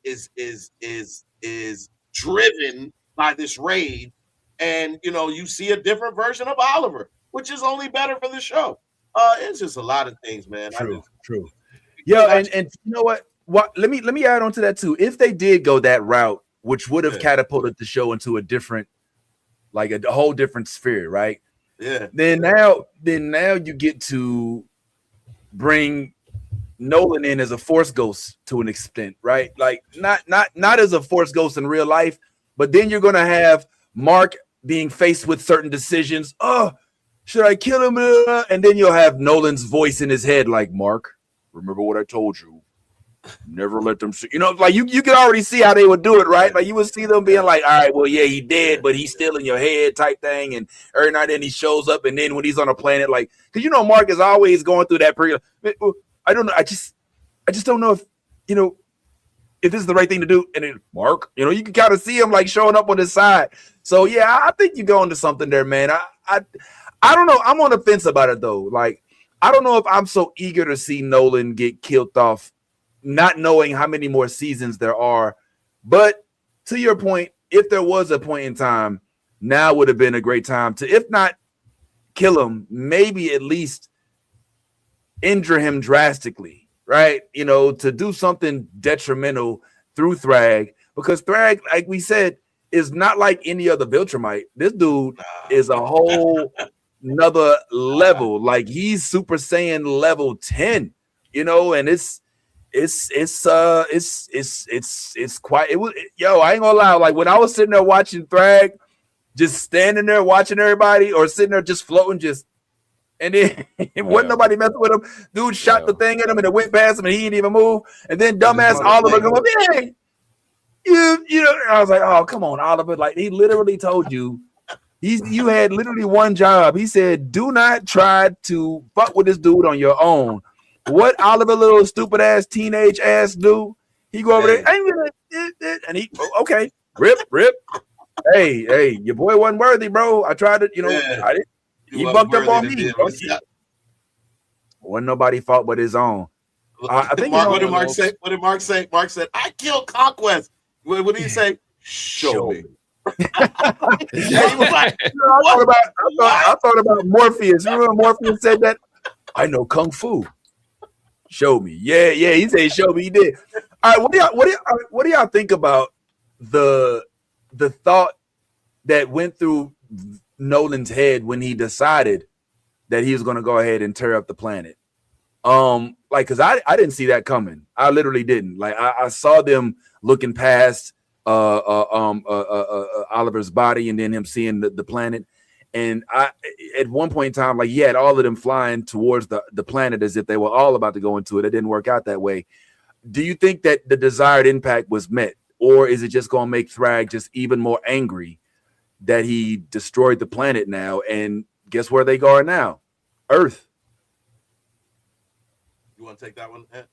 driven by this rage, and you see a different version of Oliver, which is only better for the show. It's just a lot of things, man. True. Yeah, and you know what? Let me add on to that too. If they did go that route, which would have catapulted the show into a different, like a whole different sphere, right? Yeah. Then now you get to bring Nolan in as a Force ghost to an extent, right? Like not as a Force ghost in real life, but then you're gonna have Mark being faced with certain decisions. Oh, should I kill him? And then you'll have Nolan's voice in his head, like, Mark, remember what I told you. Never let them see. Like you can already see how they would do it, right? Like you would see them being like, all right, well, yeah, he dead, but he's still in your head type thing. And every now and then he shows up, and then when he's on a planet, like, because Mark is always going through that period. I don't know. I just don't know if if this is the right thing to do. And then Mark, you can kind of see him like showing up on his side. So yeah, I think you're going to something there, man. I don't know. I'm on the fence about it though. Like, I don't know if I'm so eager to see Nolan get killed off, not knowing how many more seasons there are. But to your point, if there was a point in time, now would have been a great time to, if not kill him, maybe at least injure him drastically, right? To do something detrimental through Thrag, because Thrag, like we said, is not like any other Viltrumite. This dude is a whole another level. Like he's Super Saiyan level 10, you know, and it's quite yo, I ain't gonna lie. Like when I was sitting there watching Thrag, just standing there watching everybody, or sitting there just floating, and then wasn't nobody messing with him. Dude shot the thing at him and it went past him and he didn't even move. And then dumbass Oliver come up, hey, you know, I was like, oh, come on, Oliver. Like he literally told you, you had literally one job. He said, do not try to fuck with this dude on your own. What Oliver, little stupid ass teenage ass do? He go over there, and he okay, rip. Hey, your boy wasn't worthy, bro. I tried to, you know, I didn't. He bucked up on me. Wasn't nobody fault but his own. I think what did Mark say? What did Mark say? Mark said, I killed Conquest. What did he say? Show me. He was like, I thought about Morpheus. Remember when Morpheus said that? I know Kung Fu. Show me. Yeah. He said show me. He did. All right, what do y'all think about the thought that went through Nolan's head when he decided that he was going to go ahead and tear up the planet? Like, because I didn't see that coming. I literally didn't. Like, I saw them looking past Oliver's body and then him seeing the planet. And I, at one point in time, like he had all of them flying towards the planet as if they were all about to go into it. It didn't work out that way. Do you think that the desired impact was met, or is it just going to make Thrag just even more angry that he destroyed the planet now? And guess where they are now? Earth. You want to take that one, Ed?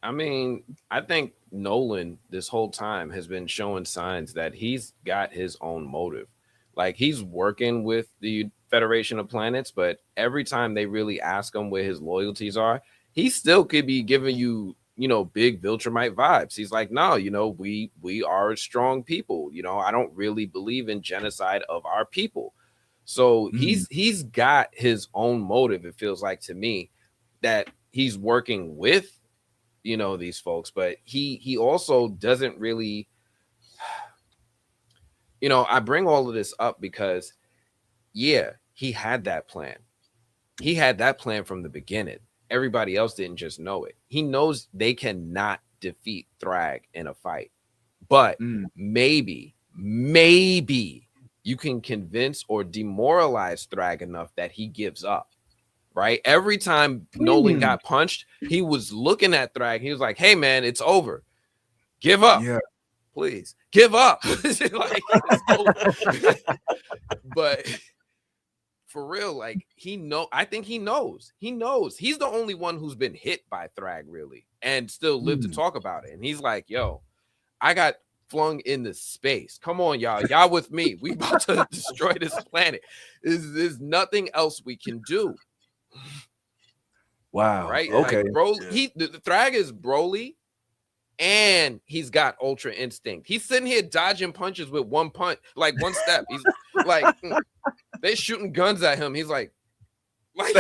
I mean, I think Nolan this whole time has been showing signs that he's got his own motive. Like he's working with the Federation of Planets, but every time they really ask him where his loyalties are, he still could be giving you, you know, big Viltrumite vibes. He's like, no, you know, we are a strong people. You know, I don't really believe in genocide of our people. So he's got his own motive. It feels like to me that he's working with, you know, these folks, but he also doesn't really, you know, I bring all of this up because, yeah, he had that plan. He had that plan from the beginning. Everybody else didn't just know it. He knows they cannot defeat Thrag in a fight, but maybe you can convince or demoralize Thrag enough that he gives up. Right? Every time Nolan got punched, he was looking at Thrag. He was like, hey, man, it's over. Give up. Yeah. Please. Give up. Like, but for real, like, I think he knows. He knows. He's the only one who's been hit by Thrag, really, and still lived to talk about it. And he's like, yo, I got flung into space. Come on, y'all. Y'all with me. We about to destroy this planet. There's nothing else we can do. Wow. Right? Okay. Like, bro, the Thrag is Broly, and he's got Ultra Instinct. He's sitting here dodging punches with one punch, like one step. He's like, they're shooting guns at him. He's like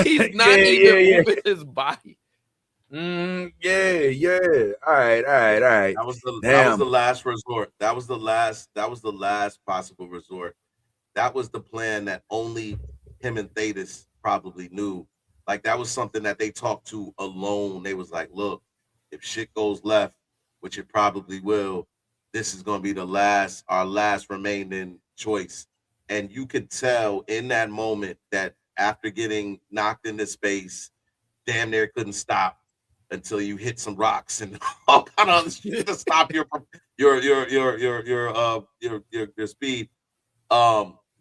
he's not even moving his body. Yeah. All right. That was the last resort. That was the last possible resort. That was the plan that only him and Thetis probably knew. Like that was something that they talked to alone. They was like, look, if shit goes left, which it probably will, this is gonna be our last remaining choice. And you could tell in that moment that after getting knocked into space, damn near couldn't stop until you hit some rocks and all kind of shit to stop your speed.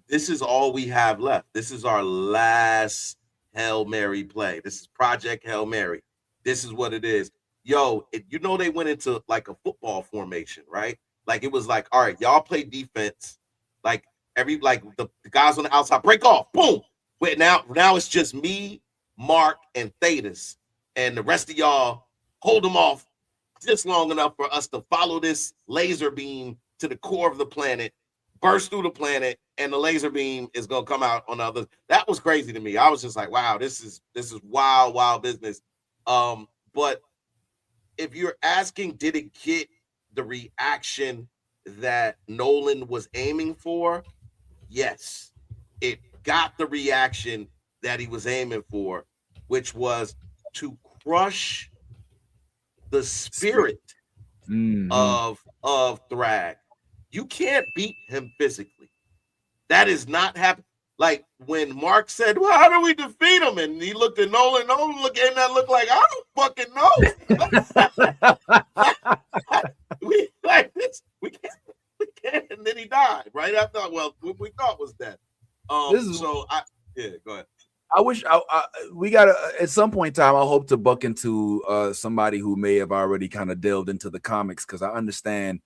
This is all we have left. This is our last Hail Mary play. This is Project Hail Mary. This is what it is. Yo, you know they went into like a football formation, right? Like it was like, all right, y'all play defense. Like the guys on the outside break off. Boom. Wait, now it's just me, Mark, and Thetis. And the rest of y'all hold them off just long enough for us to follow this laser beam to the core of the planet, burst through the planet, and the laser beam is gonna come out on the other. That was crazy to me. I was just like, wow, this is wild business. But if you're asking, did it get the reaction that Nolan was aiming for, yes, it got the reaction that he was aiming for, which was to crush the spirit of Thrag. You can't beat him physically. That is not happening. Like when Mark said, "Well, how do we defeat him?" and he looked at Nolan. Nolan looked at that looked like, "I don't fucking know." we like this. We can't. And then he died right after. Well, what we thought was dead. Go ahead. I wish we got at some point in time. I hope to buck into somebody who may have already kind of delved into the comics, because I understand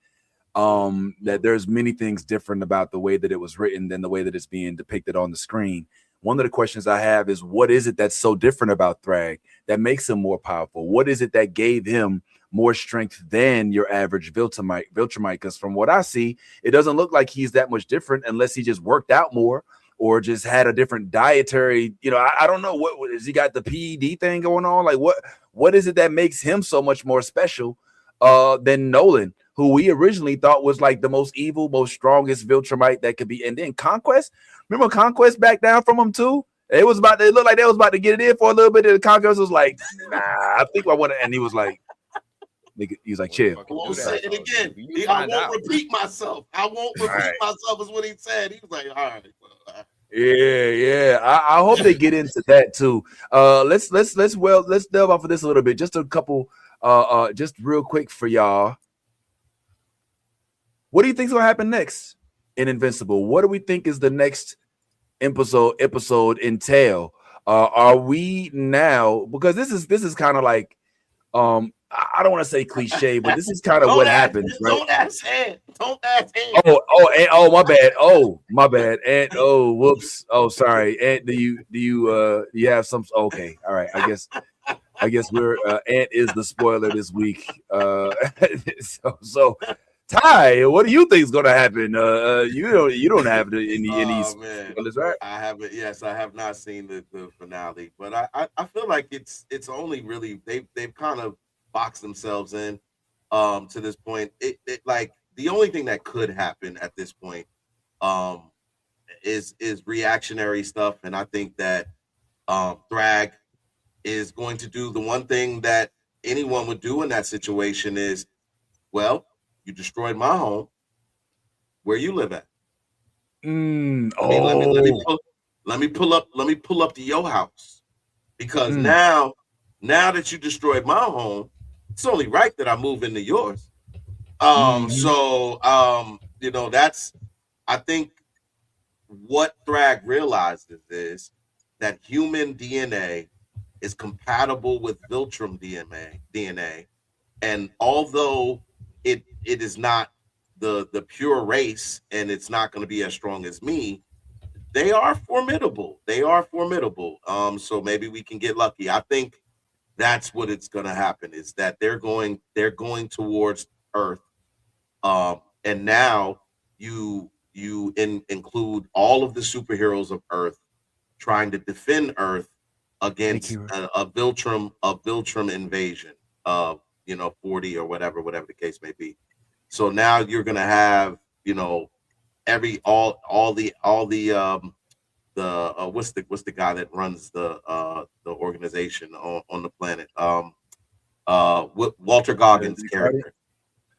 that there's many things different about the way that it was written than the way that it's being depicted on the screen. One of the questions I have is, what is it that's so different about Thrag that makes him more powerful? What is it that gave him more strength than your average Viltrumite? Because from what I see, it doesn't look like he's that much different, unless he just worked out more or just had a different dietary. I don't know, what is he got the PED thing going on? Like what is it that makes him so much more special than Nolan, who we originally thought was like the most evil, most strongest Viltrumite that could be? And then Conquest, remember Conquest backed down from him too? It looked like they was about to get it in for a little bit, and Conquest was like, "Nah, I think I want to." And he was like, "Chill." I won't say it again. I won't repeat myself. I won't repeat myself is what he said. He was like, "All right." Yeah. I hope they get into that too. Let's delve off of this a little bit. Just a couple, just real quick for y'all. What do you think is gonna happen next in Invincible? What do we think is the next episode entail? Are we now, because this is kind of like I don't want to say cliche, but this is kind of what happens, right? Don't ask Ant. Oh, my bad. My bad. And whoops. Oh, sorry. And do you have some? Okay, all right. I guess we're Ant is the spoiler this week. So Ty, what do you think is going to happen? You don't have any spoilers, right? I haven't. Yes, I have not seen the finale, but I feel like it's only really they've kind of boxed themselves in to this point. It like the only thing that could happen at this point is reactionary stuff, and I think that Thrag is going to do the one thing that anyone would do in that situation is, well, you destroyed my home. Where you live at? Let me pull up to your house, because now that you destroyed my home, it's only right that I move into yours. So that's, I think what Thrag realizes is that human DNA is compatible with Viltrum DNA, and although it is not the pure race, and it's not going to be as strong as me, they are formidable. So maybe we can get lucky. I think that's what it's going to happen, is that they're going towards Earth, and now you include all of the superheroes of Earth trying to defend Earth against a Viltrum invasion of 40 or whatever the case may be. So now you're gonna have all the what's the guy that runs the organization on the planet? Walter Goggins' character.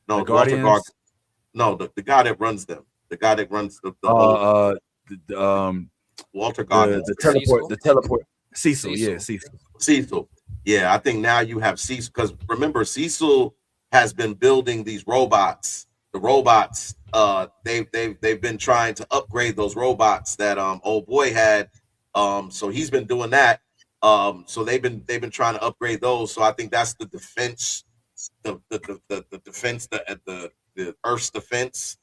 No, Walter Goggins. No, the guy that runs them. The guy that runs the Walter Goggins. The teleport. Cecil. Yeah, Cecil. Yeah, I think now you have Cecil, because remember, Cecil has been building these robots. The robots, they've been trying to upgrade those robots that old boy had. So he's been doing that. So they've been trying to upgrade those. So I think that's the defense, the defense, the Earth's defense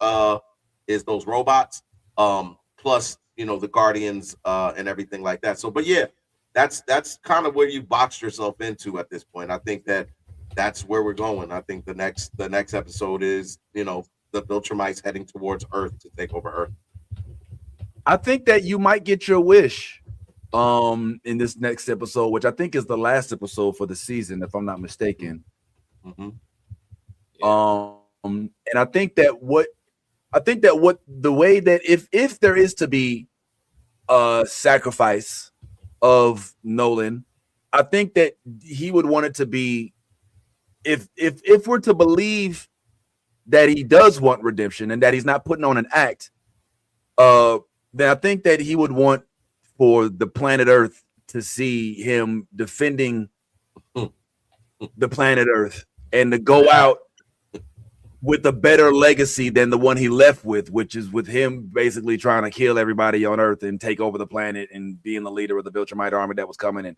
is those robots. Plus, the Guardians and everything like that. So, but yeah, that's kind of where you boxed yourself into at this point. I think that's where we're going. I think the next episode is, the Viltrumites heading towards Earth to take over Earth. I think that you might get your wish in this next episode, which I think is the last episode for the season, if I'm not mistaken. Mm-hmm. And I think that what I think that the way that if there is to be a sacrifice of Nolan, I think that he would want it to be if we're to believe that he does want redemption and that he's not putting on an act, then I think that he would want for the planet Earth to see him defending the planet Earth and to go out with a better legacy than the one he left with, which is with him basically trying to kill everybody on Earth and take over the planet and being the leader of the Viltrumite army that was coming in.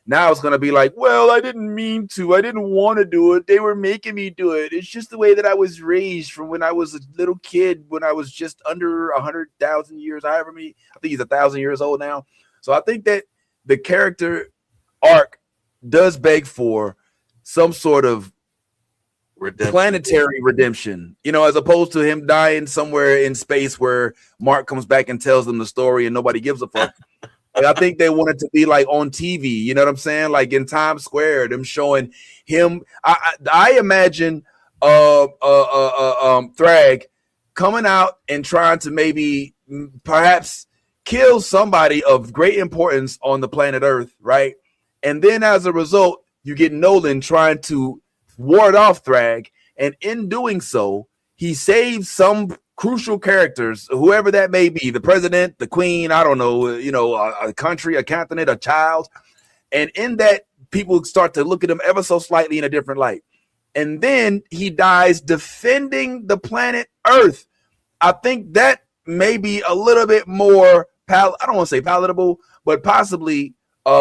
Now it's going to be like, well, I didn't mean to. I didn't want to do it. They were making me do it. It's just the way that I was raised from when I was a little kid, when I was just under 100,000 years. I think he's 1,000 years old now. So I think that the character arc does beg for some sort of planetary redemption, as opposed to him dying somewhere in space where Mark comes back and tells them the story and nobody gives a fuck. I think they want it to be like on TV, you know what I'm saying? Like in Times Square, them showing him. I imagine Thrag coming out and trying to maybe perhaps kill somebody of great importance on the planet Earth, right? And then as a result, you get Nolan trying to ward off Thrag, and in doing so, he saves some crucial characters, whoever that may be, the president, the queen, I don't know, a country, a continent, a child. And in that, people start to look at him ever so slightly in a different light. And then he dies defending the planet Earth. I think that may be a little bit more, I don't want to say palatable, but possibly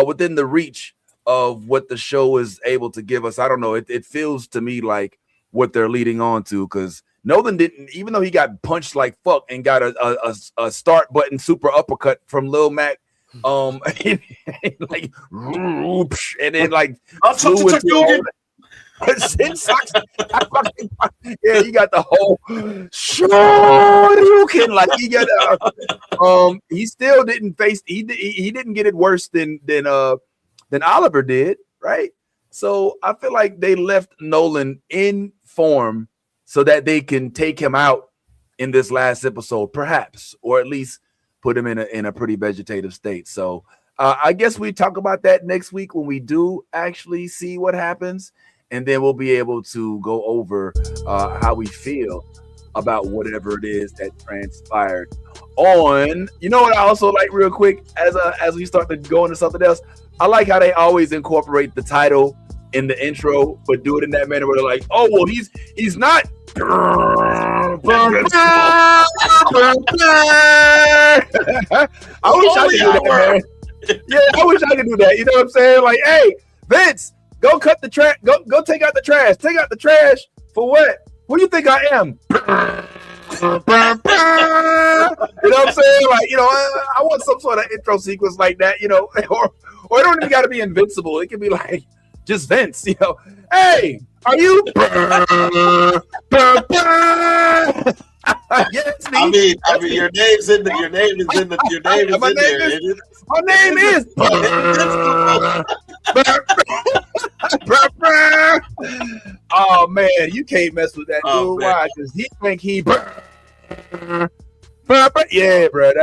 within the reach of what the show is able to give us. I don't know. It feels to me like what they're leading on to, because Nolan didn't, even though he got punched like fuck and got a start button super uppercut from Lil Mac, and then like flew into yeah, you got the whole Shoryuken, like he got he still didn't face he didn't get it worse than Oliver did, right? So I feel like they left Nolan in form so that they can take him out in this last episode, perhaps, or at least put him in a pretty vegetative state. So I guess we talk about that next week when we do actually see what happens, and then we'll be able to go over how we feel about whatever it is that transpired on. You know what I also like real quick as we start to go into something else? I like how they always incorporate the title in the intro, but do it in that manner where they're like, oh, well, he's not. I wish I could do that, man. Yeah, I wish I could do that. You know what I'm saying? Like, hey, Vince, go cut the trash. Go take out the trash. Take out the trash for what? Who do you think I am? You know what I'm saying? Like, I want some sort of intro sequence like that, or it don't even got to be Invincible. It can be like just Vince, Hey, are you? Yes, I mean, your name's in the. Your name is in there. My name is. Oh man, you can't mess with that dude. Why? Because he think he. Yeah, bro.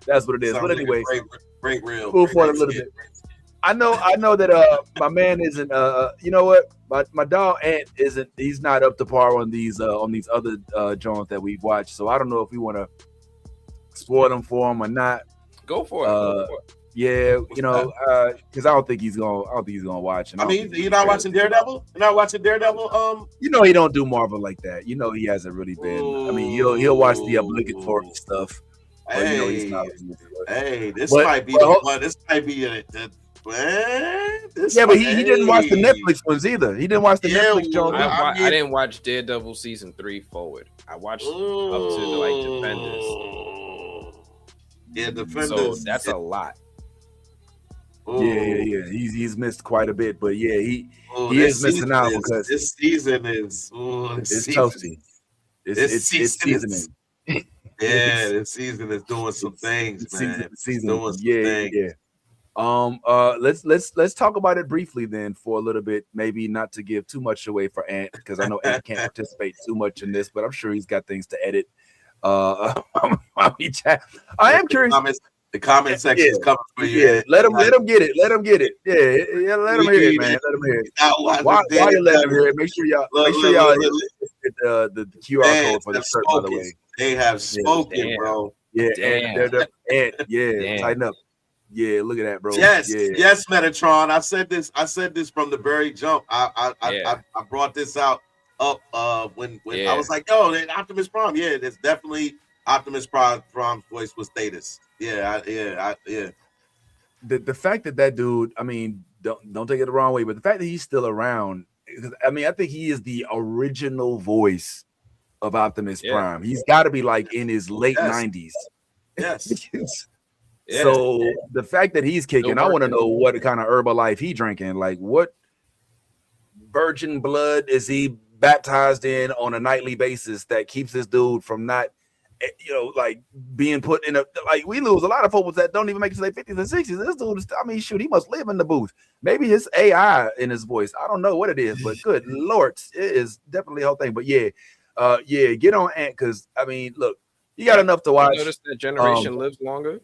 That's what it is. But anyway, break real. Cool for a little bit. I know that my man isn't you know what, my dog Ant isn't, he's not up to par on these other joints that we've watched, so I don't know if we want to spoil them for him or not. Go for it. Yeah, because I don't think he's gonna watch. I mean, you're not watching Daredevil? You're not watching Daredevil? He don't do Marvel like that. He hasn't really been. I mean, he'll watch the obligatory stuff. Hey, he's not. This might be the one. This might be but he didn't watch the Netflix ones either. He didn't watch the Netflix Jones. I didn't watch Daredevil season 3 forward. I watched up to the Defenders. Yeah, Defenders. So that's a lot. Yeah. He's missed quite a bit, but yeah, he is missing out because this season is it's toasty. It's seasoning. Yeah, this season is doing some things, man. Doing some things. Let's talk about it briefly then for a little bit, maybe not to give too much away for Ant, because I know Ant can't participate too much in this, but I'm sure he's got things to edit. I am curious. The comment section is coming for you. Yeah, let them get it. Let them get it. Yeah, let them hear it, man. Let them hear it. Why you let them hear it? Make sure y'all hit the QR code for the shirt, by the way. They have spoken, bro. Yeah, and tighten up. Yeah, look at that, bro. Yes, Metatron. I said this from the very jump. I brought this up when I was like, yo, Optimus Prime. Yeah, it's definitely Optimus Prime's voice was Status. Yeah. The fact that dude, I mean, don't take it the wrong way, but the fact that he's still around, I mean, I think he is the original voice of Optimus Prime. He's got to be like in his late 90s. Yes. So the fact that he's kicking, I want to know what kind of Herbalife he drinking. Like, what virgin blood is he baptized in on a nightly basis that keeps this dude from not, like being put in like we lose a lot of folks that don't even make it to their 50s and 60s. This dude is, I mean, shoot, he must live in the booth. Maybe his AI in his voice. I don't know what it is, but good Lord, it is definitely a whole thing. But get on Ant, because I mean, look, you got enough to watch. Notice that generation lives longer.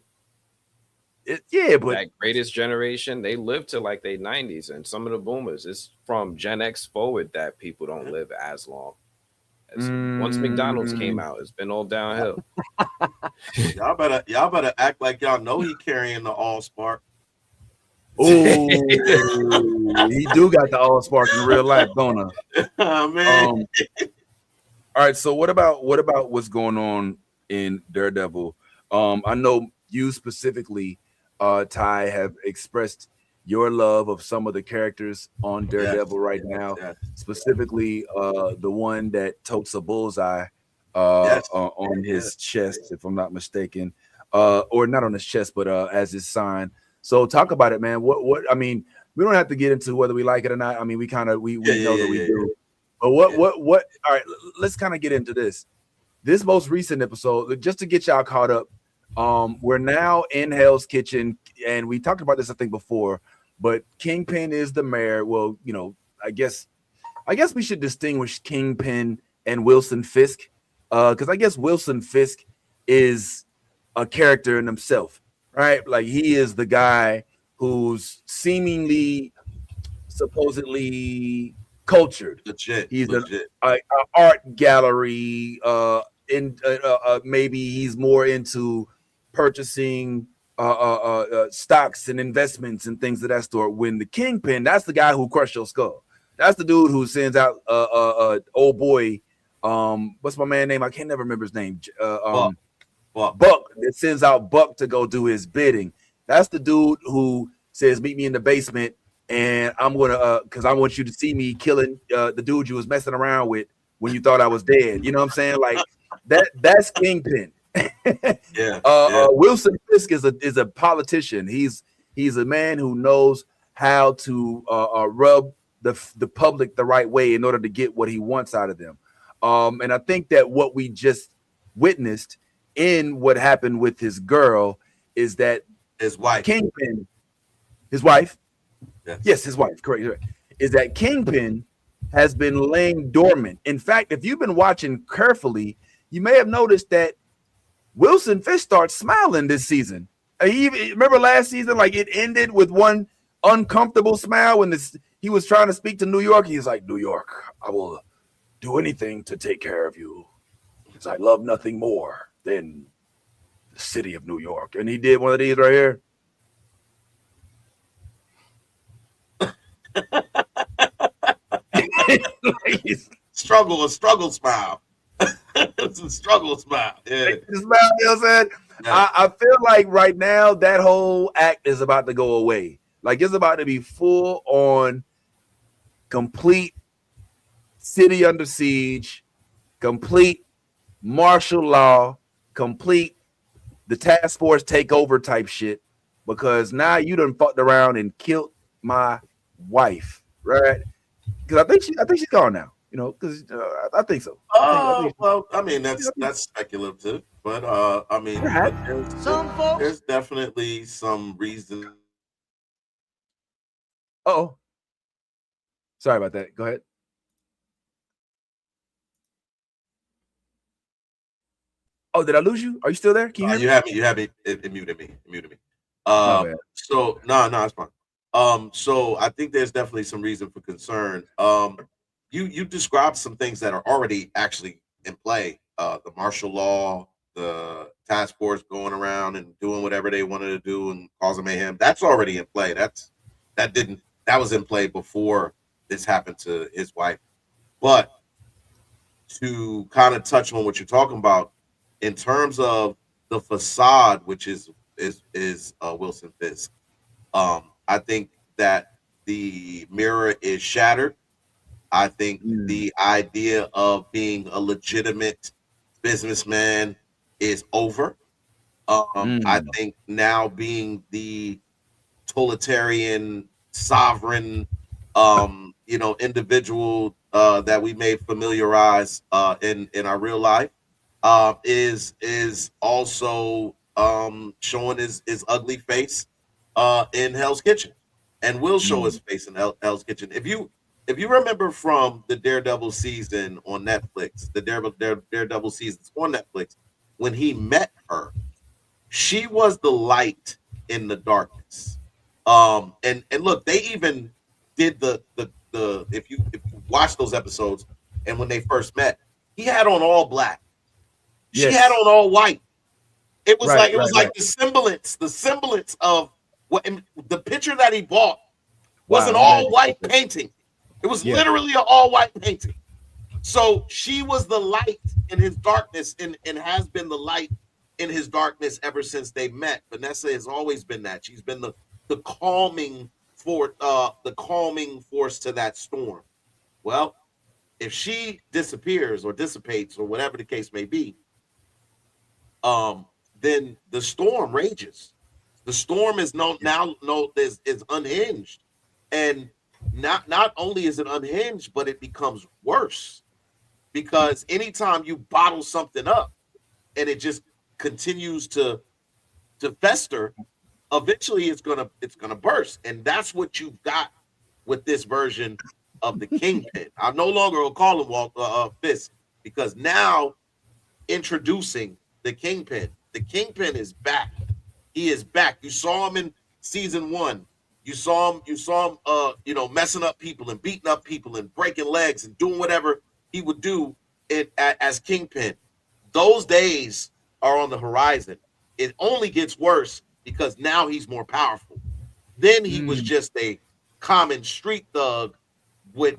But that greatest generation, they live to like their 90s, and some of the boomers, it's from Gen X forward that people don't live as long. Once McDonald's came out, it's been all downhill. y'all better act like y'all know he carrying the Allspark. Oh, he do got the Allspark in real life, don't he? Oh, man. All right, so what about what's going on in Daredevil? I know you specifically, Ty, have expressed your love of some of the characters on Daredevil right now, specifically the one that totes a bullseye on his chest, if I'm not mistaken, or not on his chest, but as his sign. So talk about it, man. What I mean, we don't have to get into whether we like it or not. I mean, we know that we do. But what? All right, let's kind of get into this. This most recent episode, just to get y'all caught up. We're now in Hell's Kitchen, and we talked about this, I think, before. But Kingpin is the mayor. Well, I guess we should distinguish Kingpin and Wilson Fisk, because I guess Wilson Fisk is a character in himself, right? Like, he is the guy who's seemingly, supposedly cultured. He's an art gallery. Maybe he's more into purchasing stocks and investments and things of that sort. When the Kingpin, that's the guy who crushed your skull. That's the dude who sends out old boy. What's my man name? I can't never remember his name. Buck. That sends out Buck to go do his bidding. That's the dude who says, "Meet me in the basement, and I'm gonna because I want you to see me killing the dude you was messing around with when you thought I was dead." You know what I'm saying? Like that's Kingpin. Wilson Fisk is a politician. He's a man who knows how to rub the public the right way in order to get what he wants out of them. And I think that what we just witnessed in what happened with his girl is that his wife, Kingpin, his wife, yes, his wife, correct, is that Kingpin has been laying dormant. In fact, if you've been watching carefully, you may have noticed that Wilson Fisk starts smiling this season. Remember last season, like it ended with one uncomfortable smile when he was trying to speak to New York. He's like, "New York, I will do anything to take care of you, because I love nothing more than the city of New York." And he did one of these right here. A struggle smile. It's a struggle smile. Yeah. Smile, you know what I'm saying? Yeah. I feel like right now that whole act is about to go away. Like, it's about to be full on complete city under siege, complete martial law, complete the task force takeover type shit. Because now you done fucked around and killed my wife, right? Because I think she's gone now. Because I think so. Well, I mean that's speculative, but I mean there's definitely some reason. Oh, sorry about that. Go ahead. Oh, did I lose you? Are you still there? Can you hear me? You have me. It muted me. My bad. So no, it's fine. So I think there's definitely some reason for concern. You described some things that are already actually in play. The martial law, the task force going around and doing whatever they wanted to do and causing mayhem. That's already in play. That was in play before this happened to his wife. But to kind of touch on what you're talking about in terms of the facade, which is Wilson Fisk, I think that the mirror is shattered. I think the idea of being a legitimate businessman is over. I think now being the totalitarian, sovereign, individual that we may familiarize in our real life is also showing his ugly face in Hell's Kitchen, and will show his face in Hell's Kitchen. If you remember from the Daredevil season on Netflix, the Daredevil seasons on Netflix, when he met her, she was the light in the darkness. And look, they even did the if you watch those episodes, and when they first met, he had on all black. She had on all white. It was like the semblance of what the picture that he bought was an all white painting. It was literally an all white painting. So she was the light in his darkness, and has been the light in his darkness ever since they met. Vanessa has always been that. She's been the calming force to that storm. Well, if she disappears or dissipates or whatever the case may be, then the storm rages. The storm is is unhinged, and not only is it unhinged, but it becomes worse, because anytime you bottle something up and it just continues to fester, eventually it's gonna burst, and that's what you've got with this version of the Kingpin. I'm no longer gonna call him Fisk, because now introducing the Kingpin. The Kingpin is back. He is back. You saw him in season 1. You saw him messing up people and beating up people and breaking legs and doing whatever he would do as Kingpin. Those days are on the horizon. It only gets worse because now he's more powerful. Then he was just a common street thug with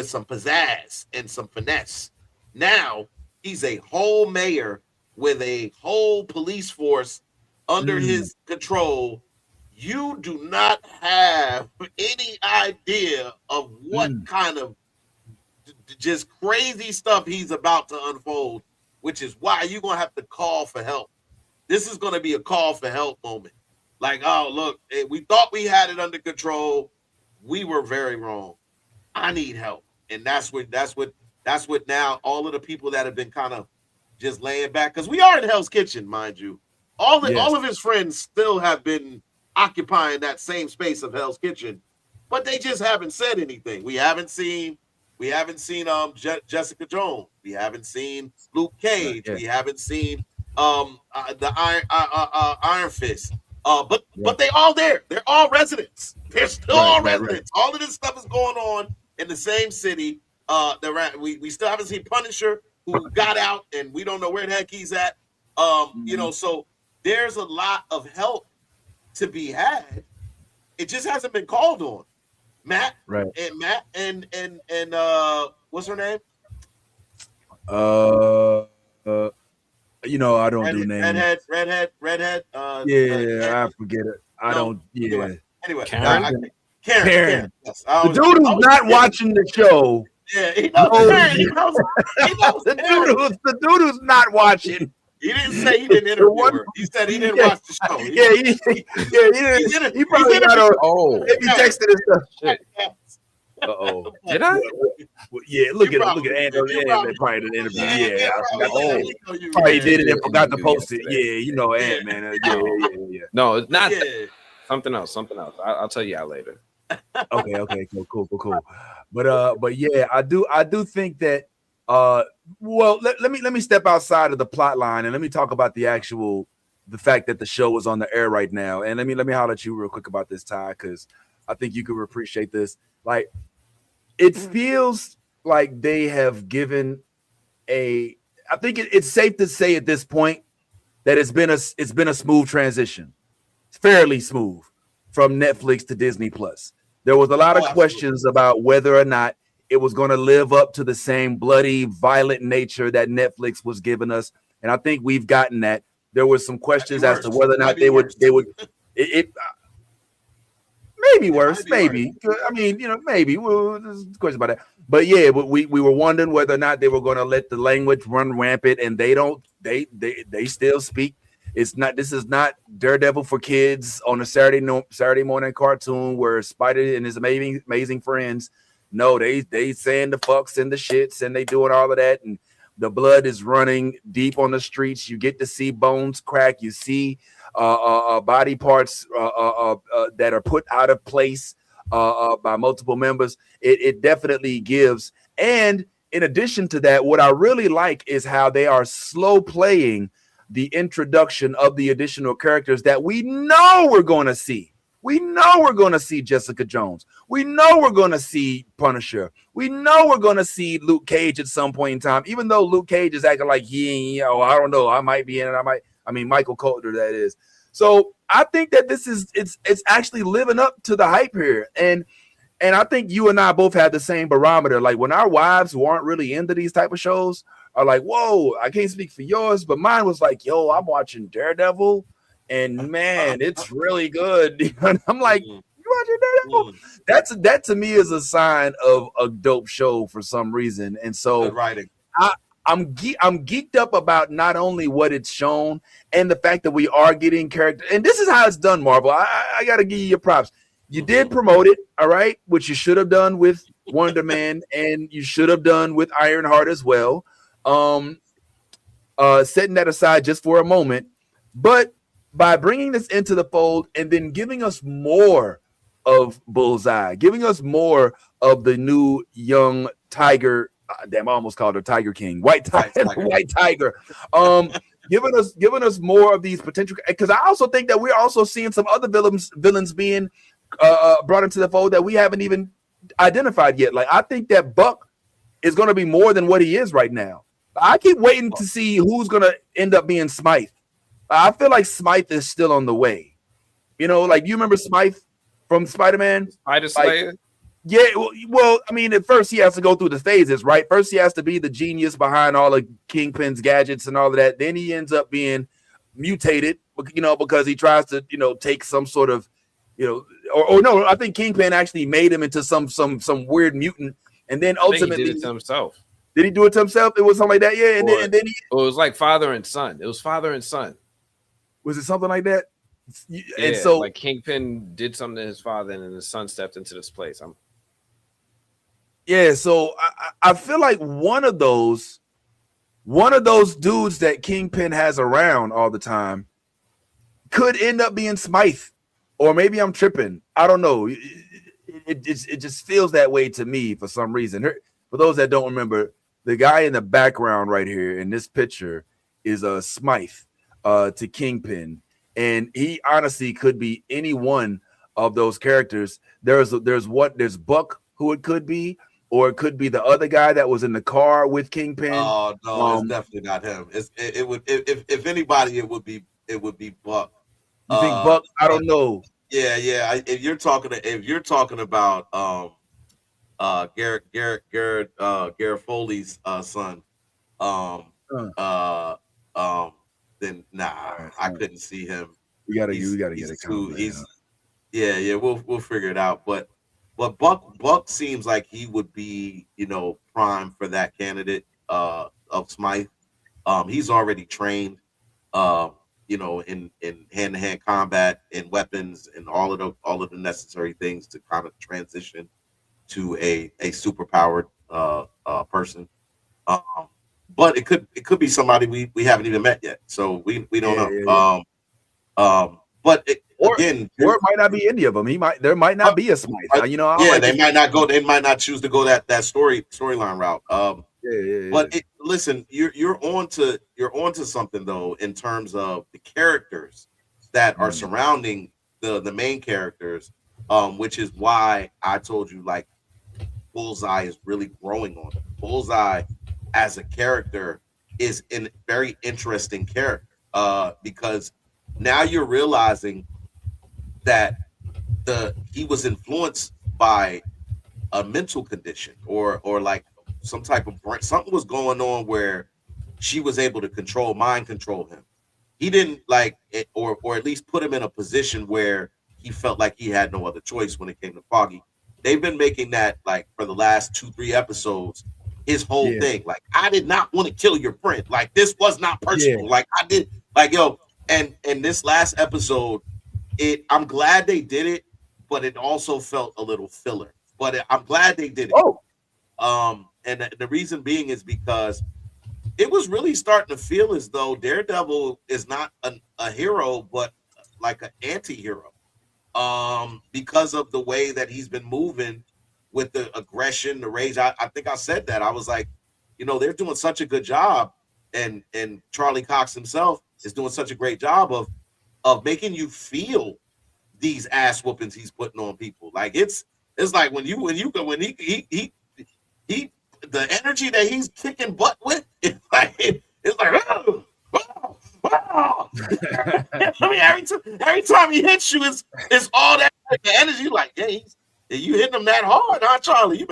some pizzazz and some finesse. Now he's a whole mayor with a whole police force under his control. You do not have any idea of what kind of just crazy stuff he's about to unfold, which is why you're going to have to call for help. This is going to be a call for help moment. Like, oh, look, we thought we had it under control. We were very wrong. I need help. And that's what now all of the people that have been kind of just laying back, because we are in Hell's Kitchen, mind you. All of his friends still have been occupying that same space of Hell's Kitchen, but they just haven't said anything. We haven't seen Jessica Jones. We haven't seen Luke Cage. We haven't seen the Iron Fist. But they all there. They're all residents. They're still all residents. All of this stuff is going on in the same city. We still haven't seen Punisher, who got out, and we don't know where the heck he's at. So there's a lot of help to be had. It just hasn't been called on. Matt and what's her name? I don't do names. Redhead. I forget it. I don't. Yeah. Anyway, Karen. Yes. The dude who's not watching the show. Yeah, he knows Karen. He knows the dude who's not watching. He didn't say he didn't interview her. He said he didn't watch the show. He didn't. He probably got on. Maybe texted his stuff. Uh-oh. Did I? Yeah, look at Andy. Probably did the interview. Yeah, I forgot. Probably did it and forgot to post it. Yeah, Ant, man. Yeah. No, it's not something else. I'll tell you out later. Okay, cool. But yeah, I do think that Well, let me step outside of the plot line and let me talk about the fact that the show is on the air right now. And let me holler at you real quick about this, Ty, because I think you could appreciate this. Like, it feels like they have given I think it's safe to say at this point that it's been a smooth transition. It's fairly smooth from Netflix to Disney Plus. There was a lot of questions about whether or not it was going to live up to the same bloody, violent nature that Netflix was giving us, and I think we've gotten that. There was some questions as to whether or not they would it maybe worse, maybe. I mean, maybe. Well, there's a question about that. But yeah, we were wondering whether or not they were going to let the language run rampant, and they don't. They still speak. This is not Daredevil for kids on a Saturday morning cartoon where Spider and his amazing friends. No, they saying the fucks and the shits, and they doing all of that, and the blood is running deep on the streets. You get to see bones crack. You see body parts that are put out of place by multiple members. It definitely gives. And in addition to that, what I really like is how they are slow playing the introduction of the additional characters that we know we're going to see. We know we're going to see Jessica Jones. We know we're going to see Punisher. We know we're going to see Luke Cage at some point in time, even though Luke Cage is acting like he ain't, I don't know, I might be in it. Michael Coulter, that is. So I think that it's actually living up to the hype here. And I think you and I both have the same barometer. Like, when our wives who aren't really into these type of shows are like, whoa, I can't speak for yours, but mine was like, yo, I'm watching Daredevil, and man, it's really good. And I'm like, you watching Daredevil? That to me is a sign of a dope show for some reason. And so good writing. I'm geeked up about not only what it's shown and the fact that we are getting character. And this is how it's done, Marvel. I got to give you your props. You did promote it, all right, which you should have done with Wonder Man, and you should have done with Ironheart as well. Setting that aside just for a moment, but by bringing this into the fold and then giving us more of Bullseye, giving us more of the new young Tiger. Damn, I almost called her Tiger King, White Tiger. Giving us more of these potential, because I also think that we're also seeing some other villains being brought into the fold that we haven't even identified yet. Like, I think that Buck is going to be more than what he is right now. I keep waiting to see who's going to end up being Smythe. I feel like Smythe is still on the way. Like, you remember Smythe from Spider-Man? Spider Slayer? Yeah, well, I mean, at first he has to go through the phases, right? First he has to be the genius behind all of Kingpin's gadgets and all of that. Then he ends up being mutated, because he tries to, take some sort of, or no, I think Kingpin actually made him into some weird mutant, and then ultimately he did it to himself. Did he do it to himself? It was something like that, yeah. And then it was like father and son. It was father and son. Was it something like that? Yeah, and so, like, Kingpin did something to his father, and then his son stepped into this place. Yeah, so I feel like one of those dudes that Kingpin has around all the time could end up being Smythe, or maybe I'm tripping. I don't know. It just feels that way to me for some reason. For those that don't remember, the guy in the background right here in this picture is a Smythe to Kingpin, and he honestly could be any one of those characters. There's Buck, who it could be. Or it could be the other guy that was in the car with Kingpin. Oh no, it's definitely not him. It would if anybody, it would be Buck. You think Buck? I don't know. Yeah. If you're talking about Garrett Foley's son, then nah, I couldn't see him. We gotta get it. Yeah. We'll figure it out, but. But Buck seems like he would be, prime for that candidate of Smythe. He's already trained, in hand-to-hand combat and weapons and all of the necessary things to kind of transition to a superpowered person. But it could be somebody we haven't even met yet, so we don't know. Yeah. But or it might not be any of them. There might not be a Smythe. They might not choose to go that storyline route. But listen, you're on to something though in terms of the characters that are surrounding the main characters, which is why I told you like Bullseye is really growing on it. Bullseye as a character is a very interesting character because now you're realizing that he was influenced by a mental condition or like some type of something was going on where she was able to mind control him. He didn't like it, or at least put him in a position where he felt like he had no other choice when it came to Foggy. They've been making that like for the last 2-3 episodes his whole thing. Like, I did not want to kill your friend. Like, this was not personal. Like, I did, like, yo, and this last episode, I'm glad they did it, but it also felt a little filler. But I'm glad they did it. And the reason being is because it was really starting to feel as though Daredevil is not a hero, but like an anti-hero. Because of the way that he's been moving with the aggression, the rage. I think I said that. I was like, they're doing such a good job, and Charlie Cox himself is doing such a great job of making you feel these ass whoopings he's putting on people. Like it's like when he the energy that he's kicking butt with, it's like oh. I mean, every time he hits you, it's all that energy. Like, hey, you hitting him that hard, huh, Charlie?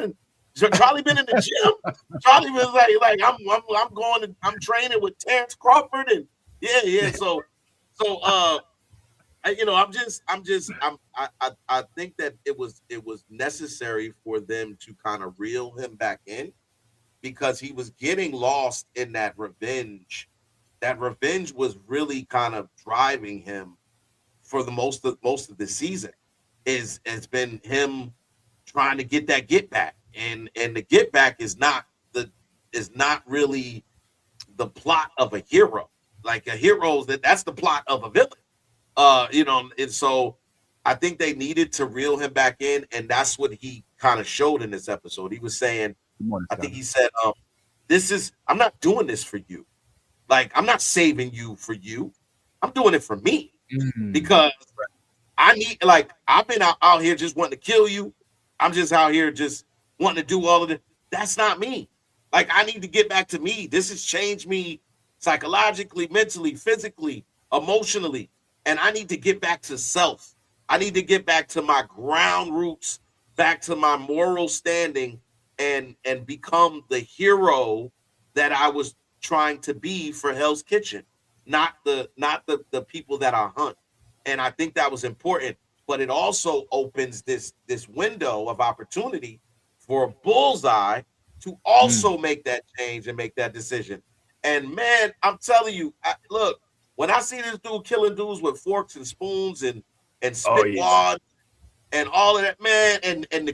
Charlie been in the gym. Charlie was like I'm training with Terrence Crawford and yeah. So I think that it was necessary for them to kind of reel him back in because he was getting lost in that revenge. That revenge was really kind of driving him for the most of the season. Has been him trying to get that get back, and the get back is not really the plot of a hero. Like a hero, that's the plot of a villain. And so I think they needed to reel him back in, and that's what he kind of showed in this episode. He was saying, I think he said, I'm not doing this for you. Like, I'm not saving you for you. I'm doing it for me because I need, like, I've been out here just wanting to kill you. I'm just out here just wanting to do all of it. That's not me. Like, I need to get back to me. This has changed me psychologically, mentally, physically, emotionally. And I need to get back to self. I need to get back to my ground roots, back to my moral standing and become the hero that I was trying to be for Hell's Kitchen, not the people that I hunt. And I think that was important, but it also opens this window of opportunity for Bullseye to also make that change and make that decision. And man, I'm telling you, look, when I see this dude killing dudes with forks and spoons and spit wads and all of that, man, and the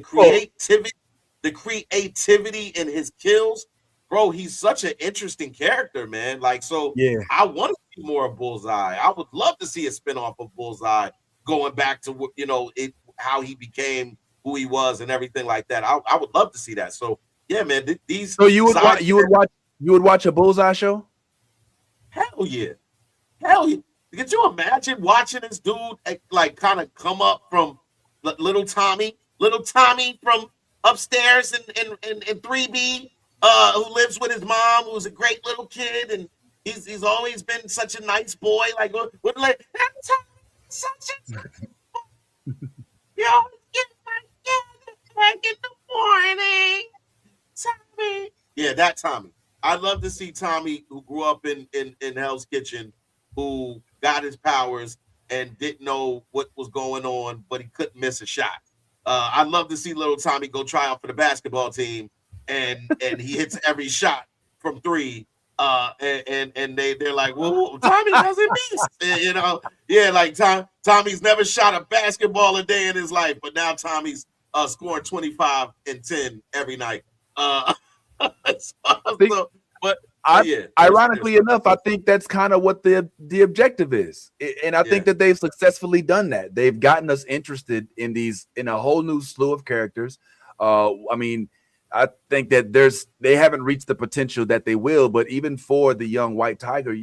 creativity in his kills, bro, he's such an interesting character, man. Like, so I want to see more of Bullseye. I would love to see a spinoff of Bullseye going back to how he became who he was and everything like that. I would love to see that. So yeah, man, these. So you would watch a Bullseye show? Hell yeah. Could you imagine watching this dude like kind of come up from little Tommy from upstairs in 3B? Who lives with his mom, who's a great little kid, and he's always been such a nice boy. Like, such a you always get back in the morning, Tommy. Yeah, that Tommy. I'd love to see Tommy, who grew up in Hell's Kitchen, who got his powers and didn't know what was going on, but he couldn't miss a shot. I'd love to see little Tommy go try out for the basketball team. And he hits every shot from 3, and they're like, well, Tommy doesn't miss, like Tommy's never shot a basketball a day in his life, but now Tommy's scoring 25 and 10 every night. Ironically enough, I think that's kind of what the objective is, and I think that they've successfully done that. They've gotten us interested in a whole new slew of characters. I mean, I think that they haven't reached the potential that they will. But even for the young white tiger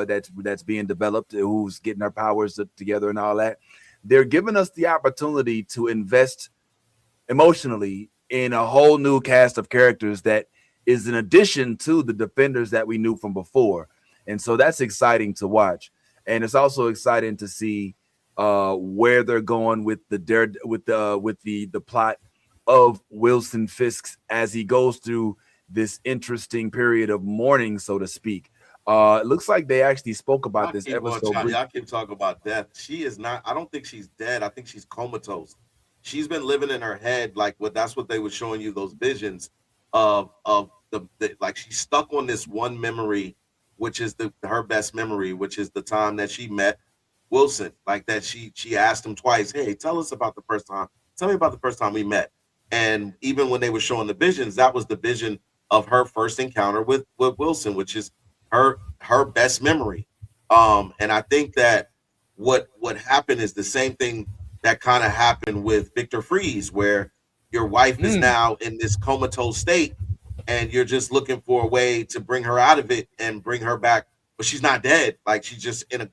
that's being developed, who's getting her powers together and all that, they're giving us the opportunity to invest emotionally in a whole new cast of characters that is in addition to the defenders that we knew from before. And so that's exciting to watch. And it's also exciting to see where they're going with the plot of Wilson Fisk as he goes through this interesting period of mourning, so to speak. It looks like they actually spoke about this episode. Y'all keep talking about death. She is not. I don't think she's dead. I think she's comatose. She's been living in her head, like that's what they were showing you, those visions of the like she's stuck on this one memory, which is her best memory, which is the time that she met Wilson. Like that she asked him twice, "Hey, tell us about the first time. Tell me about the first time we met." And even when they were showing the visions, that was the vision of her first encounter with Wilson, which is her best memory. And I think that what happened is the same thing that kind of happened with Victor Freeze, where your wife is now in this comatose state, and you're just looking for a way to bring her out of it and bring her back, but she's not dead. Like she's just in a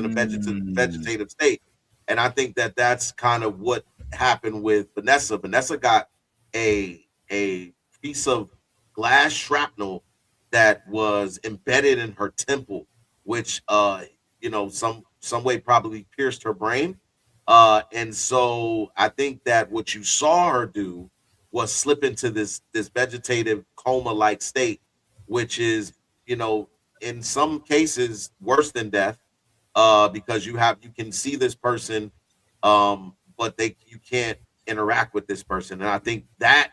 vegetative state. And I think that that's kind of what happened with Vanessa. Vanessa got a piece of glass shrapnel that was embedded in her temple, which some way probably pierced her brain. And so I think that what you saw her do was slip into this vegetative coma-like state, which is, in some cases worse than death, because you can see this person, but you can't interact with this person. And I think that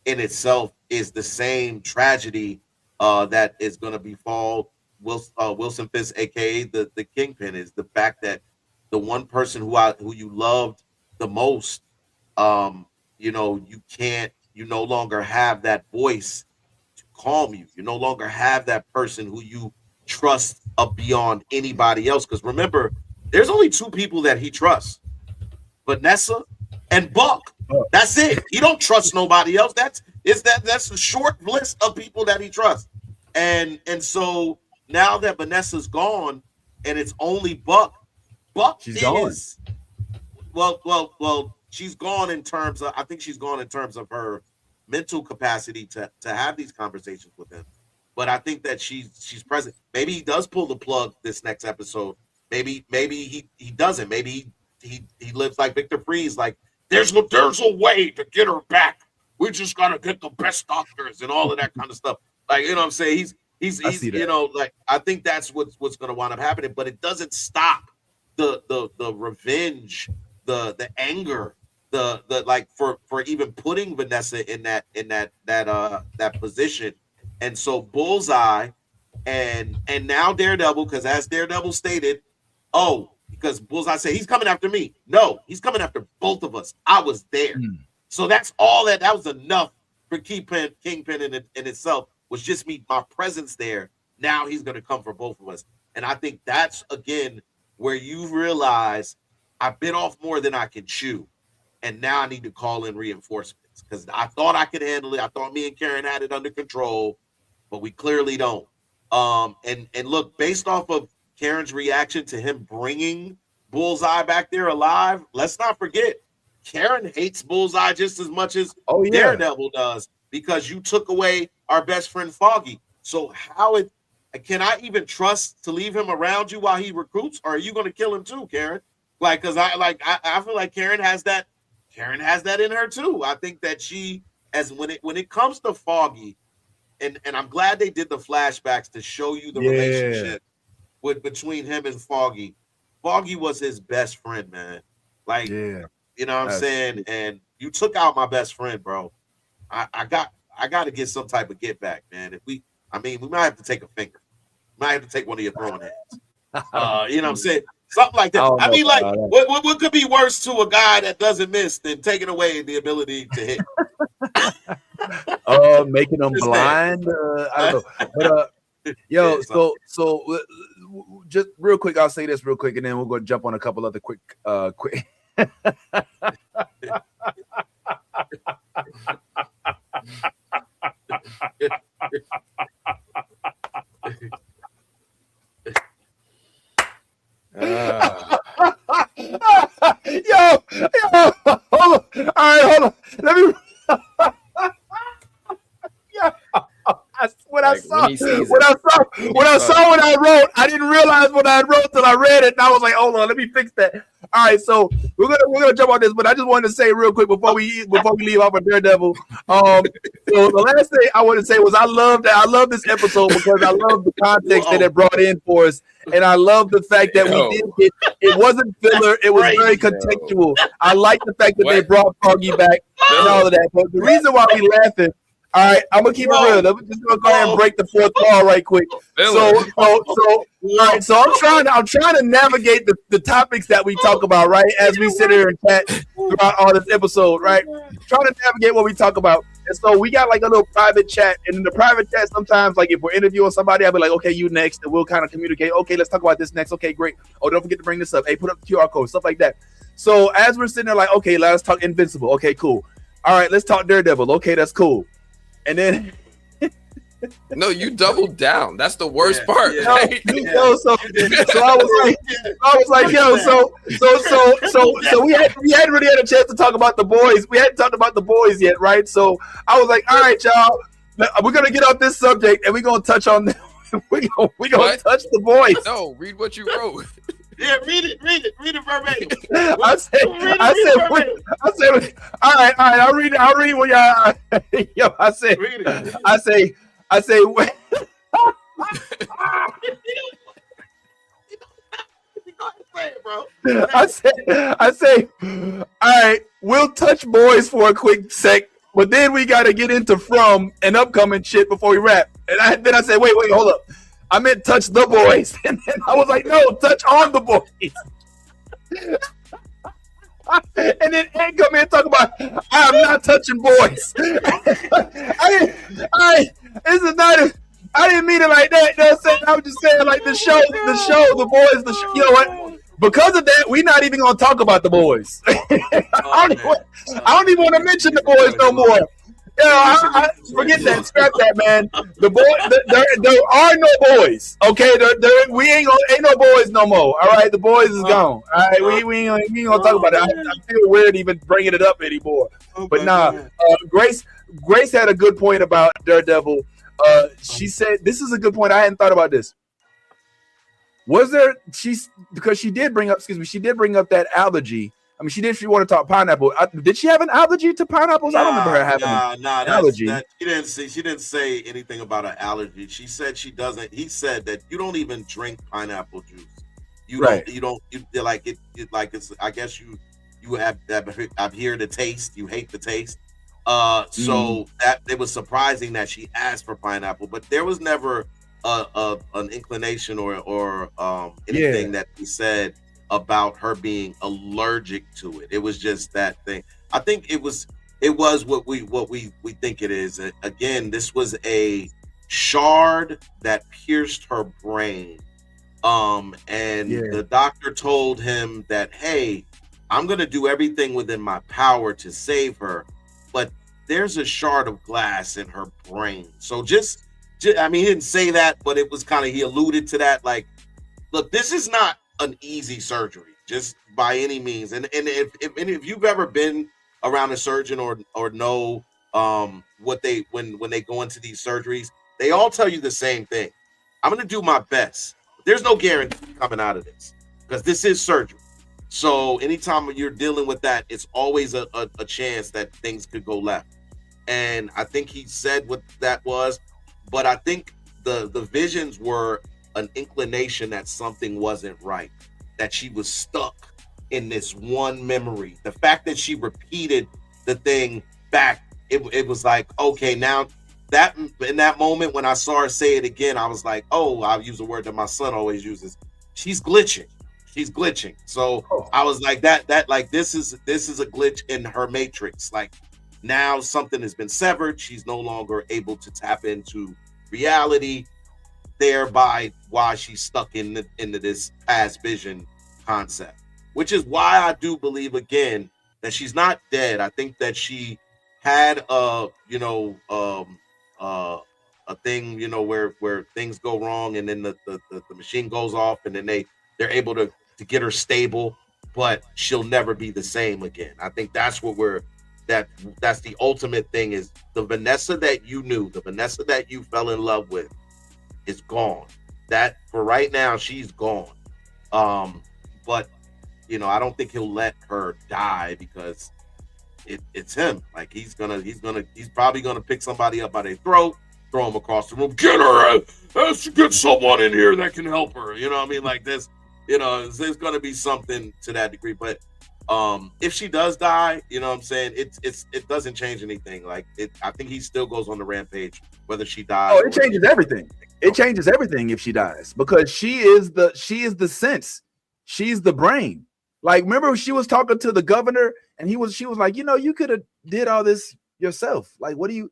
in itself is the same tragedy that is going to befall Wilson Fisk, aka the Kingpin, is the fact that the one person who you loved the most, you no longer have that voice to calm you. You no longer have that person who you trust beyond anybody else. Because remember, there's only two people that he trusts: Vanessa and Buck. That's it. He don't trust nobody else. That's a short list of people that he trusts. And so now that Vanessa's gone and it's only Buck she's is gone. Well, she's gone in terms of, I think she's gone in terms of her mental capacity to have these conversations with him. But I think that she's present. Maybe he does pull the plug this next episode. Maybe he doesn't. Maybe he lives like Victor Freeze, like there's a way to get her back. We just gotta get the best doctors and all of that kind of stuff. Like, what I'm saying? He's like, I think that's what's gonna wind up happening, but it doesn't stop the revenge, the anger, the like for even putting Vanessa in that position. And so Bullseye and now Daredevil, because as Daredevil stated, because Bullseye said he's coming after me. No, he's coming after both of us. I was there. So that's all that was enough for Kingpin in itself, was just my presence there. Now he's going to come for both of us. And I think that's, again, where you realize I bit off more than I can chew. And now I need to call in reinforcements, because I thought I could handle it. I thought me and Karen had it under control, but we clearly don't. And look, based off of Karen's reaction to him bringing Bullseye back there alive, let's not forget, Karen hates Bullseye just as much as Daredevil does, because you took away our best friend Foggy. So can I even trust to leave him around you while he recruits, or are you going to kill him too, Karen? Like, because I feel like Karen has that in her too. I think that when it comes to Foggy, and I'm glad they did the flashbacks to show you the relationship between him and Foggy. Foggy was his best friend, man. Like, you know what I'm saying? And you took out my best friend, bro. I got to get some type of get back, man. We might have to take a finger. Might have to take one of your throwing hands. You know what I'm saying? Something like that. I mean, like, what could be worse to a guy that doesn't miss than taking away the ability to hit? Making them blind. I don't know. But so just real quick, I'll say this real quick, and then we're going to jump on a couple other quick. right, hold on. Let me. Yeah. When I saw what I wrote, I didn't realize what I wrote till I read it, and I was like, "Hold on, let me fix that." All right, so we're gonna jump on this, but I just wanted to say real quick before we leave off of Daredevil. So the last thing I want to say was I love this episode because I love the context that it brought in for us, and I love the fact that we did it wasn't filler; it was very contextual. I like the fact that they brought Foggy back and all of that. But the reason why we laughing. All right, I'm gonna keep it real. I'm just gonna go ahead and break the fourth wall right quick. So I'm trying to navigate the topics that we talk about, right? As we sit here and chat throughout all this episode, right? Trying to navigate what we talk about. And so we got like a little private chat, and in the private chat, sometimes like if we're interviewing somebody, I'll be like, okay, you next, and we'll kind of communicate. Okay, let's talk about this next. Okay, great. Oh, don't forget to bring this up. Hey, put up the QR code, stuff like that. So as we're sitting there, like, okay, let's talk Invincible. Okay, cool. All right, let's talk Daredevil. Okay, that's cool. And then no, you doubled down. That's the worst part. So I was like, yo, so we hadn't really had a chance to talk about the boys. We hadn't talked about the boys yet, right? So I was like, all right, y'all, we're gonna get off this subject and we're gonna touch on them. we gonna touch the boys. No, read what you wrote. Yeah, read it verbatim. I said, all right, I'll read what y'all. Yo, I say, wait. I say, all right, we'll touch boys for a quick sec, but then we got to get into from and upcoming shit before we wrap. And then I said, wait, hold up. I meant touch the boys. And then I was like, no, touch on the boys. And then Ed come in and talk about, I'm not touching boys. I didn't mean it like that. You know what I'm saying? I was just saying like the show, the boys, you know what? Because of that, we're not even going to talk about the boys. I don't even want to mention the boys no more. You know, I forget that. Scrap that, man. The boy, there are no boys. Okay, ain't no boys no more. All right, the boys is gone. All right, we ain't gonna talk about it. I feel weird even bringing it up anymore. But nah, Grace had a good point about Daredevil. She said this is a good point. I hadn't thought about this. Was there? Because she did bring up that allergy. I mean, she want to talk pineapple. Did she have an allergy to pineapples? I don't remember her having an allergy. She didn't say anything about an allergy. She said she doesn't. He said that you don't even drink pineapple juice. I guess you have heard the taste. You hate the taste. So that it was surprising that she asked for pineapple, but there was never an inclination or anything that he said about her being allergic to it. It was just that thing. I think it was what we think it is. Again, this was a shard that pierced her brain. The doctor told him that, hey, I'm going to do everything within my power to save her, but there's a shard of glass in her brain. So just I mean, he didn't say that, but it was kind of, he alluded to that. Like, look, this is not an easy surgery, just by any means. And if you've ever been around a surgeon or know what they when they go into these surgeries, they all tell you the same thing. I'm going to do my best. There's no guarantee coming out of this because this is surgery. So anytime you're dealing with that, it's always a chance that things could go left. And I think he said what that was, but I think the visions were an inclination that something wasn't right, that she was stuck in this one memory. The fact that she repeated the thing back, it was like, okay, now that in that moment when I saw her say it again, I was like, oh, I'll use a word that my son always uses. She's glitching. So I was like, that like this is a glitch in her matrix. Like now something has been severed. She's no longer able to tap into reality, thereby why she's stuck into this past vision concept. Which is why I do believe again that she's not dead. I think that she had a thing, where things go wrong and then the machine goes off and then they're able to get her stable, but she'll never be the same again. I think that's what we're that's the ultimate thing, is the Vanessa that you knew, the Vanessa that you fell in love with is gone. That for right now, she's gone. But I don't think he'll let her die, because it's him. Like he's probably gonna pick somebody up by their throat, throw him across the room, get her, let's get someone in here that can help her. You know what I mean? Like this, there's gonna be something to that degree. But if she does die, you know what I'm saying, it doesn't change anything. Like I think he still goes on the rampage whether she dies. Oh, it changes everything. It changes everything if she dies, because she is the sense. She's the brain. Like, remember she was talking to the governor and she was like, you could have did all this yourself. Like, what do you,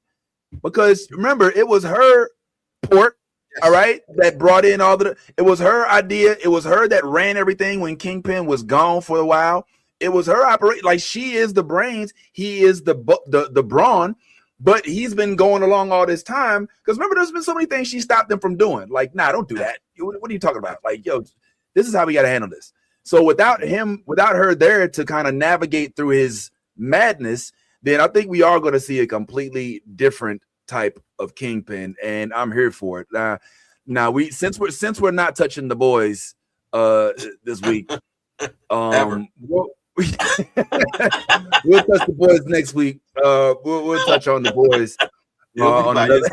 because remember it was her port, all right, that brought in it was her idea. It was her that ran everything when Kingpin was gone for a while. It was her operate. Like, she is the brains. He is the brawn, but he's been going along all this time. Because remember, there's been so many things she stopped them from doing. Like, nah, don't do that. What are you talking about? Like, yo, this is how we got to handle this. So without her there to kind of navigate through his madness, then I think we are going to see a completely different type of Kingpin, and I'm here for it. Now since we're not touching the boys this week, we'll touch the boys next week. We'll touch on the boys on another.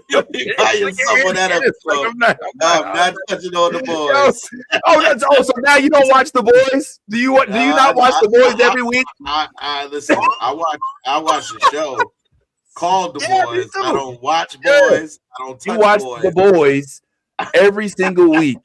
You'll be by yourself on that episode. I'm not touching on the boys. So now you don't watch the boys? Do you not watch the boys every week? Listen. I watch the show called The Boys. I don't watch boys. I don't touch you watch boys. The Boys every single week.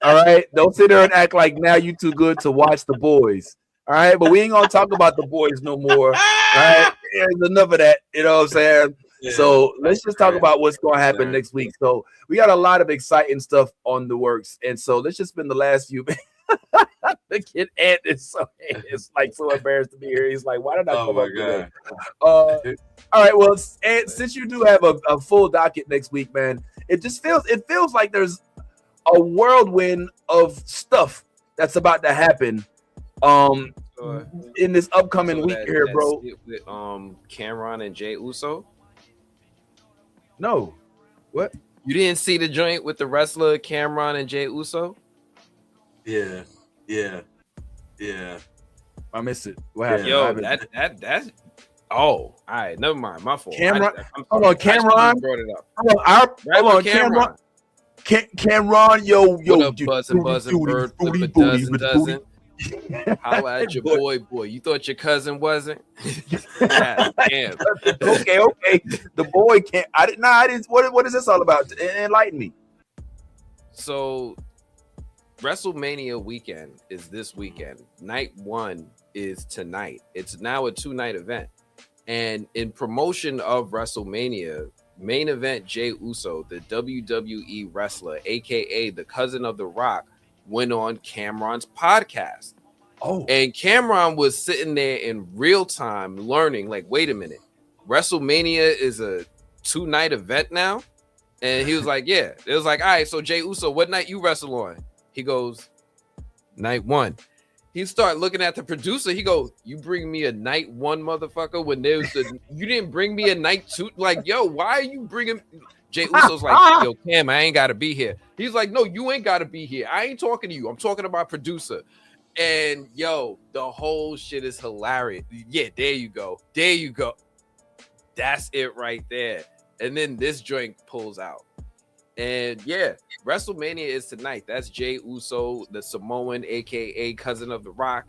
All right, don't sit there and act like now you too good to watch The Boys. All right, but we ain't gonna talk about The Boys no more. All right, there's enough of that. You know what I'm saying? Yeah, so let's just talk about what's going to happen next week. So we got a lot of exciting stuff on the works, and so let's just spend the last few minutes. The kid Ant is it's like so embarrassed to be here. He's like, "Why did I come up today?" All right, well, and since you do have a full docket next week, man, it feels like there's a whirlwind of stuff that's about to happen. In this upcoming week here, bro. With Cameron and Jay Uso. No, what? You didn't see the joint with the wrestler Cameron and Jay Uso? Yeah. I missed it. What happened? Yo, that's. Oh, all right. Never mind. My fault. Cameron. Hold on, Cameron. Brought it up. Hold on, Cameron. Cameron, yo, what up, buzzing, bird, flip a dozen. Holla at your boy. You thought your cousin wasn't? God, damn. Okay. The boy can't. I didn't. What is this all about? Enlighten me. So, WrestleMania weekend is this weekend. Night 1 is tonight. It's now a 2-night event. And in promotion of WrestleMania, main event Jay Uso, the WWE wrestler, aka the cousin of The Rock, went on Cameron's podcast. Oh, and Cameron was sitting there in real time learning, like, wait a minute, WrestleMania is a 2-night event now? And he was like, yeah. It was like, all right, so Jay Uso, what night you wrestle on? He goes, night 1. He started looking at the producer. He goes, you bring me a night 1, motherfucker, when there's you didn't bring me a night 2? Like, yo, why are you bringing... Jay Uso's like, yo, Cam, I ain't got to be here. He's like, no, you ain't got to be here. I ain't talking to you. I'm talking about producer. And, yo, the whole shit is hilarious. Yeah, there you go. That's it right there. And then this joint pulls out. And, yeah, WrestleMania is tonight. That's Jay Uso, the Samoan, a.k.a. cousin of The Rock,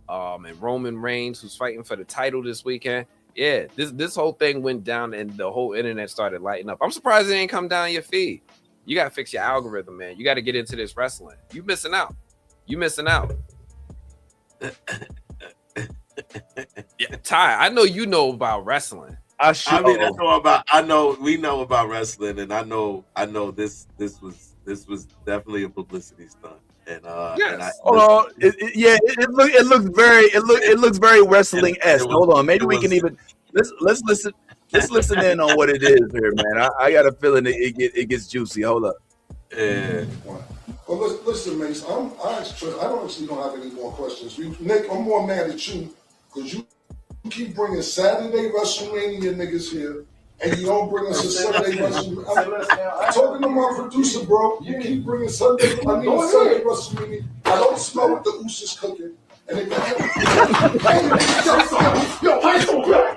and Roman Reigns, who's fighting for the title this weekend. Yeah, this whole thing went down and the whole internet started lighting up. I'm surprised it ain't come down your feed. You got to fix your algorithm, man. You got to get into this wrestling. You missing out. Yeah, Ty, I know you know about wrestling. We know about wrestling, and I know this was definitely a publicity stunt. And yes. It looks very wrestling-esque. Hold on, maybe we can even let's listen in on what it is here, man. I got a feeling it gets juicy. Hold up. Yeah. Well, listen, Mace. I don't have any more questions. Nick, I'm more mad at you because you keep bringing Saturday WrestleMania niggas here, and you don't bring us a Sunday WrestleMania. I'm talking to my producer, bro. You keep bringing Sunday. I need a Sunday WrestleMania. I don't smell what the Usos cooking. And if yo, how you doing, bro?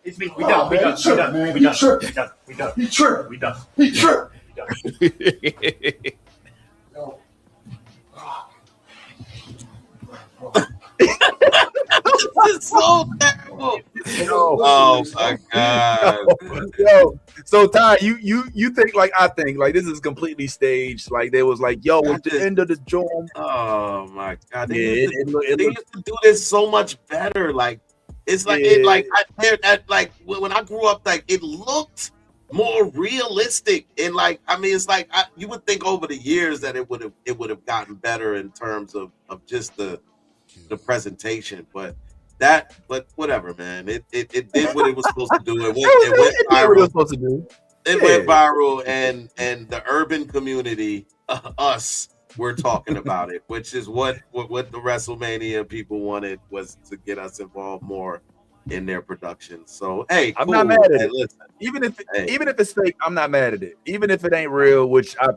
It's me. We done. We done. He tripped. This is so terrible. Oh my god. Yo, so Ty, you think like I think like this is completely staged. Like there was like, yo, at the end of the joint. Oh my god. They Yeah, used to do this so much better. Like it's like when I grew up, like it looked more realistic, and like I mean, it's like you would think over the years that it would have gotten better in terms of just the presentation, but whatever, man. It did what it was supposed to do. It went viral. It went viral, and the urban community, us, were talking about it, which is what the WrestleMania people wanted, was to get us involved more in their production. So hey, I'm cool. not mad at it. Listen, Even if it's fake, I'm not mad at it. Even if it ain't real, which I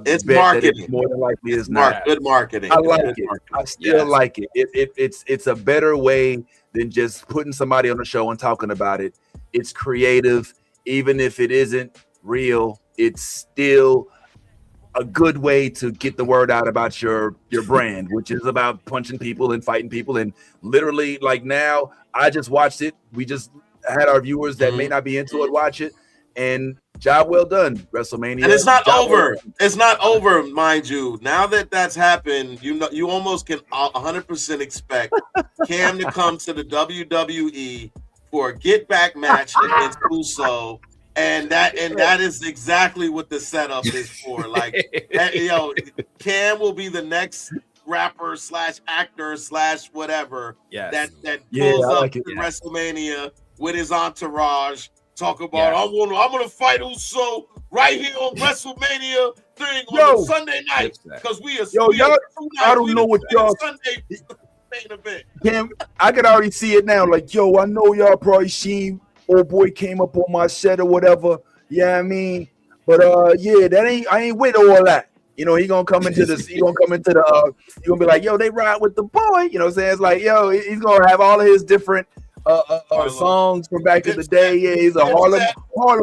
it's bet marketing. that it more than likely is not. Good marketing. I like it. I still like it. It's a better way than just putting somebody on the show and talking about it. It's creative, even if it isn't real. It's still a good way to get the word out about your brand, which is about punching people and fighting people. And literally, like now, I just watched it. We just had our viewers that may not be into it watch it, and job well done, WrestleMania. And it's not over. Well, it's not over, mind you. Now that that's happened, you almost can 100% expect Cam to come to the WWE for a get back match against Uso. And that is exactly what the setup is for. Like, Cam will be the next rapper / actor / whatever that pulls up to WrestleMania with his entourage. Talk about I'm gonna fight Uso right here on WrestleMania thing on the Sunday night because I don't know what y'all Sunday main event. Cam, I can already see it now. Like, yo, I know y'all probably seen old boy came up on my set or whatever. Yeah, I mean, but I ain't with all that. You know, he gonna come into this. He gonna come into the. He gonna be like, yo, they ride with the boy. You know what I'm saying? It's like, yo, he's gonna have all of his different songs from back in the day. Yeah, he's a Harlem.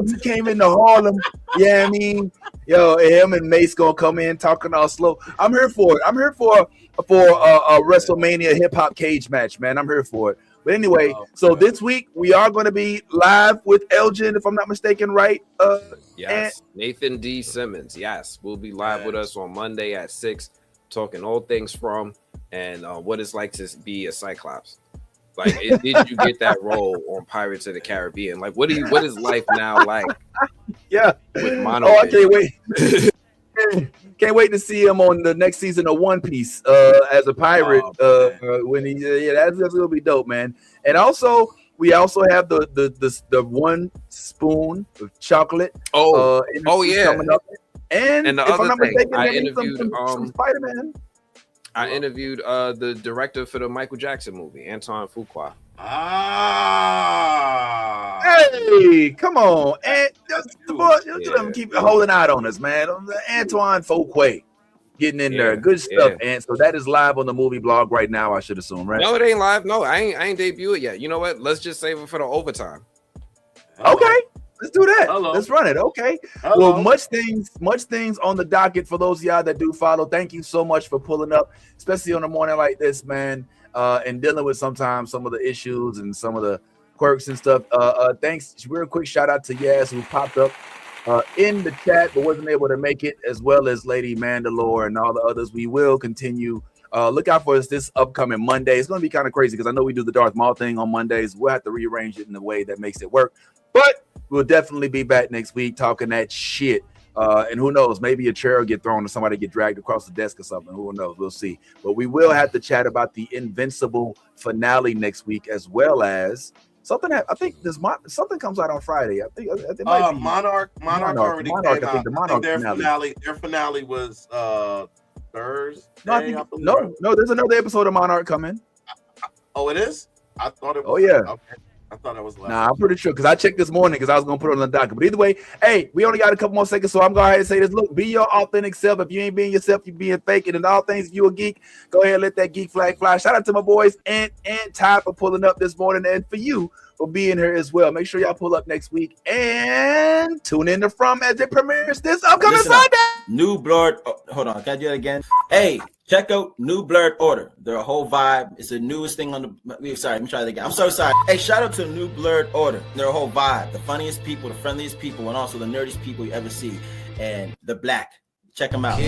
He came into Harlem. Yeah, I mean, yo, him and Mace gonna come in talking all slow. I'm here for it. I'm here for a WrestleMania hip hop cage match, man. I'm here for it. But anyway, this week we are going to be live with Elgin, if I'm not mistaken, right? Yes, Nathan D. Simmons. Yes, will be live with us on Monday at 6, talking all things from and what it's like to be a Cyclops. Like, did you get that role on Pirates of the Caribbean? Like, what is life now like? Yeah. With Mono. I can't wait. Can't wait to see him on the next season of One Piece as a pirate. When that's gonna be dope, man. And also, we also have the 1 spoon of chocolate. Coming up. And the if I'm other not thing, mistaken, I interviewed some Spider-Man. I interviewed the director for the Michael Jackson movie, Antoine Fuqua. Hey, come on. And keep holding out on us, man. Antoine Fuqua getting in there. Good stuff. And so that is live on the movie blog right now, I should assume, right? No, it ain't live. No, I ain't debut it yet. You know what? Let's just save it for the overtime. Okay. Let's do that. Hello. Let's run it. Okay. Hello. Well, much things on the docket for those of y'all that do follow. Thank you so much for pulling up, especially on a morning like this, man. And dealing with sometimes some of the issues and some of the quirks and stuff. Thanks. Real quick shout out to Yaz, who popped up in the chat but wasn't able to make it, as well as Lady Mandalore and all the others. We will continue. Look out for us this upcoming Monday. It's going to be kind of crazy because I know we do the Darth Maul thing on Mondays. We'll have to rearrange it in a way that makes it work. But we'll definitely be back next week talking that shit. And who knows, maybe a chair will get thrown or somebody get dragged across the desk or something. Who knows? We'll see. But we will have to chat about the Invincible finale next week, as well as something that I think something comes out on Friday. I think it might be Monarch already came out. I think the Monarch their finale was first No, day after no, Monarch? no. There's another episode of Monarch coming. Oh, it is. I thought it was. Oh, yeah. Okay. I thought that was last. Nah, I'm pretty sure because I checked this morning because I was gonna put it on the docket. But either way, hey, we only got a couple more seconds, so I'm going to go ahead and say this. Look, be your authentic self. If you ain't being yourself, you being fake. And in all things, if you a geek, go ahead and let that geek flag fly. Shout out to my boys and Ty for pulling up this morning, and for you for being here as well. Make sure y'all pull up next week and tune in to From as it premieres this upcoming Sunday. New Blurred. Oh, hold on, can I do it again? Hey, check out New Blurred Order. They're a whole vibe. It's the newest thing on the. Sorry, let me try that again. I'm so sorry. Hey, shout out to New Blurred Order. They're a whole vibe. The funniest people, the friendliest people, and also the nerdiest people you ever see. And they're black. Check them out.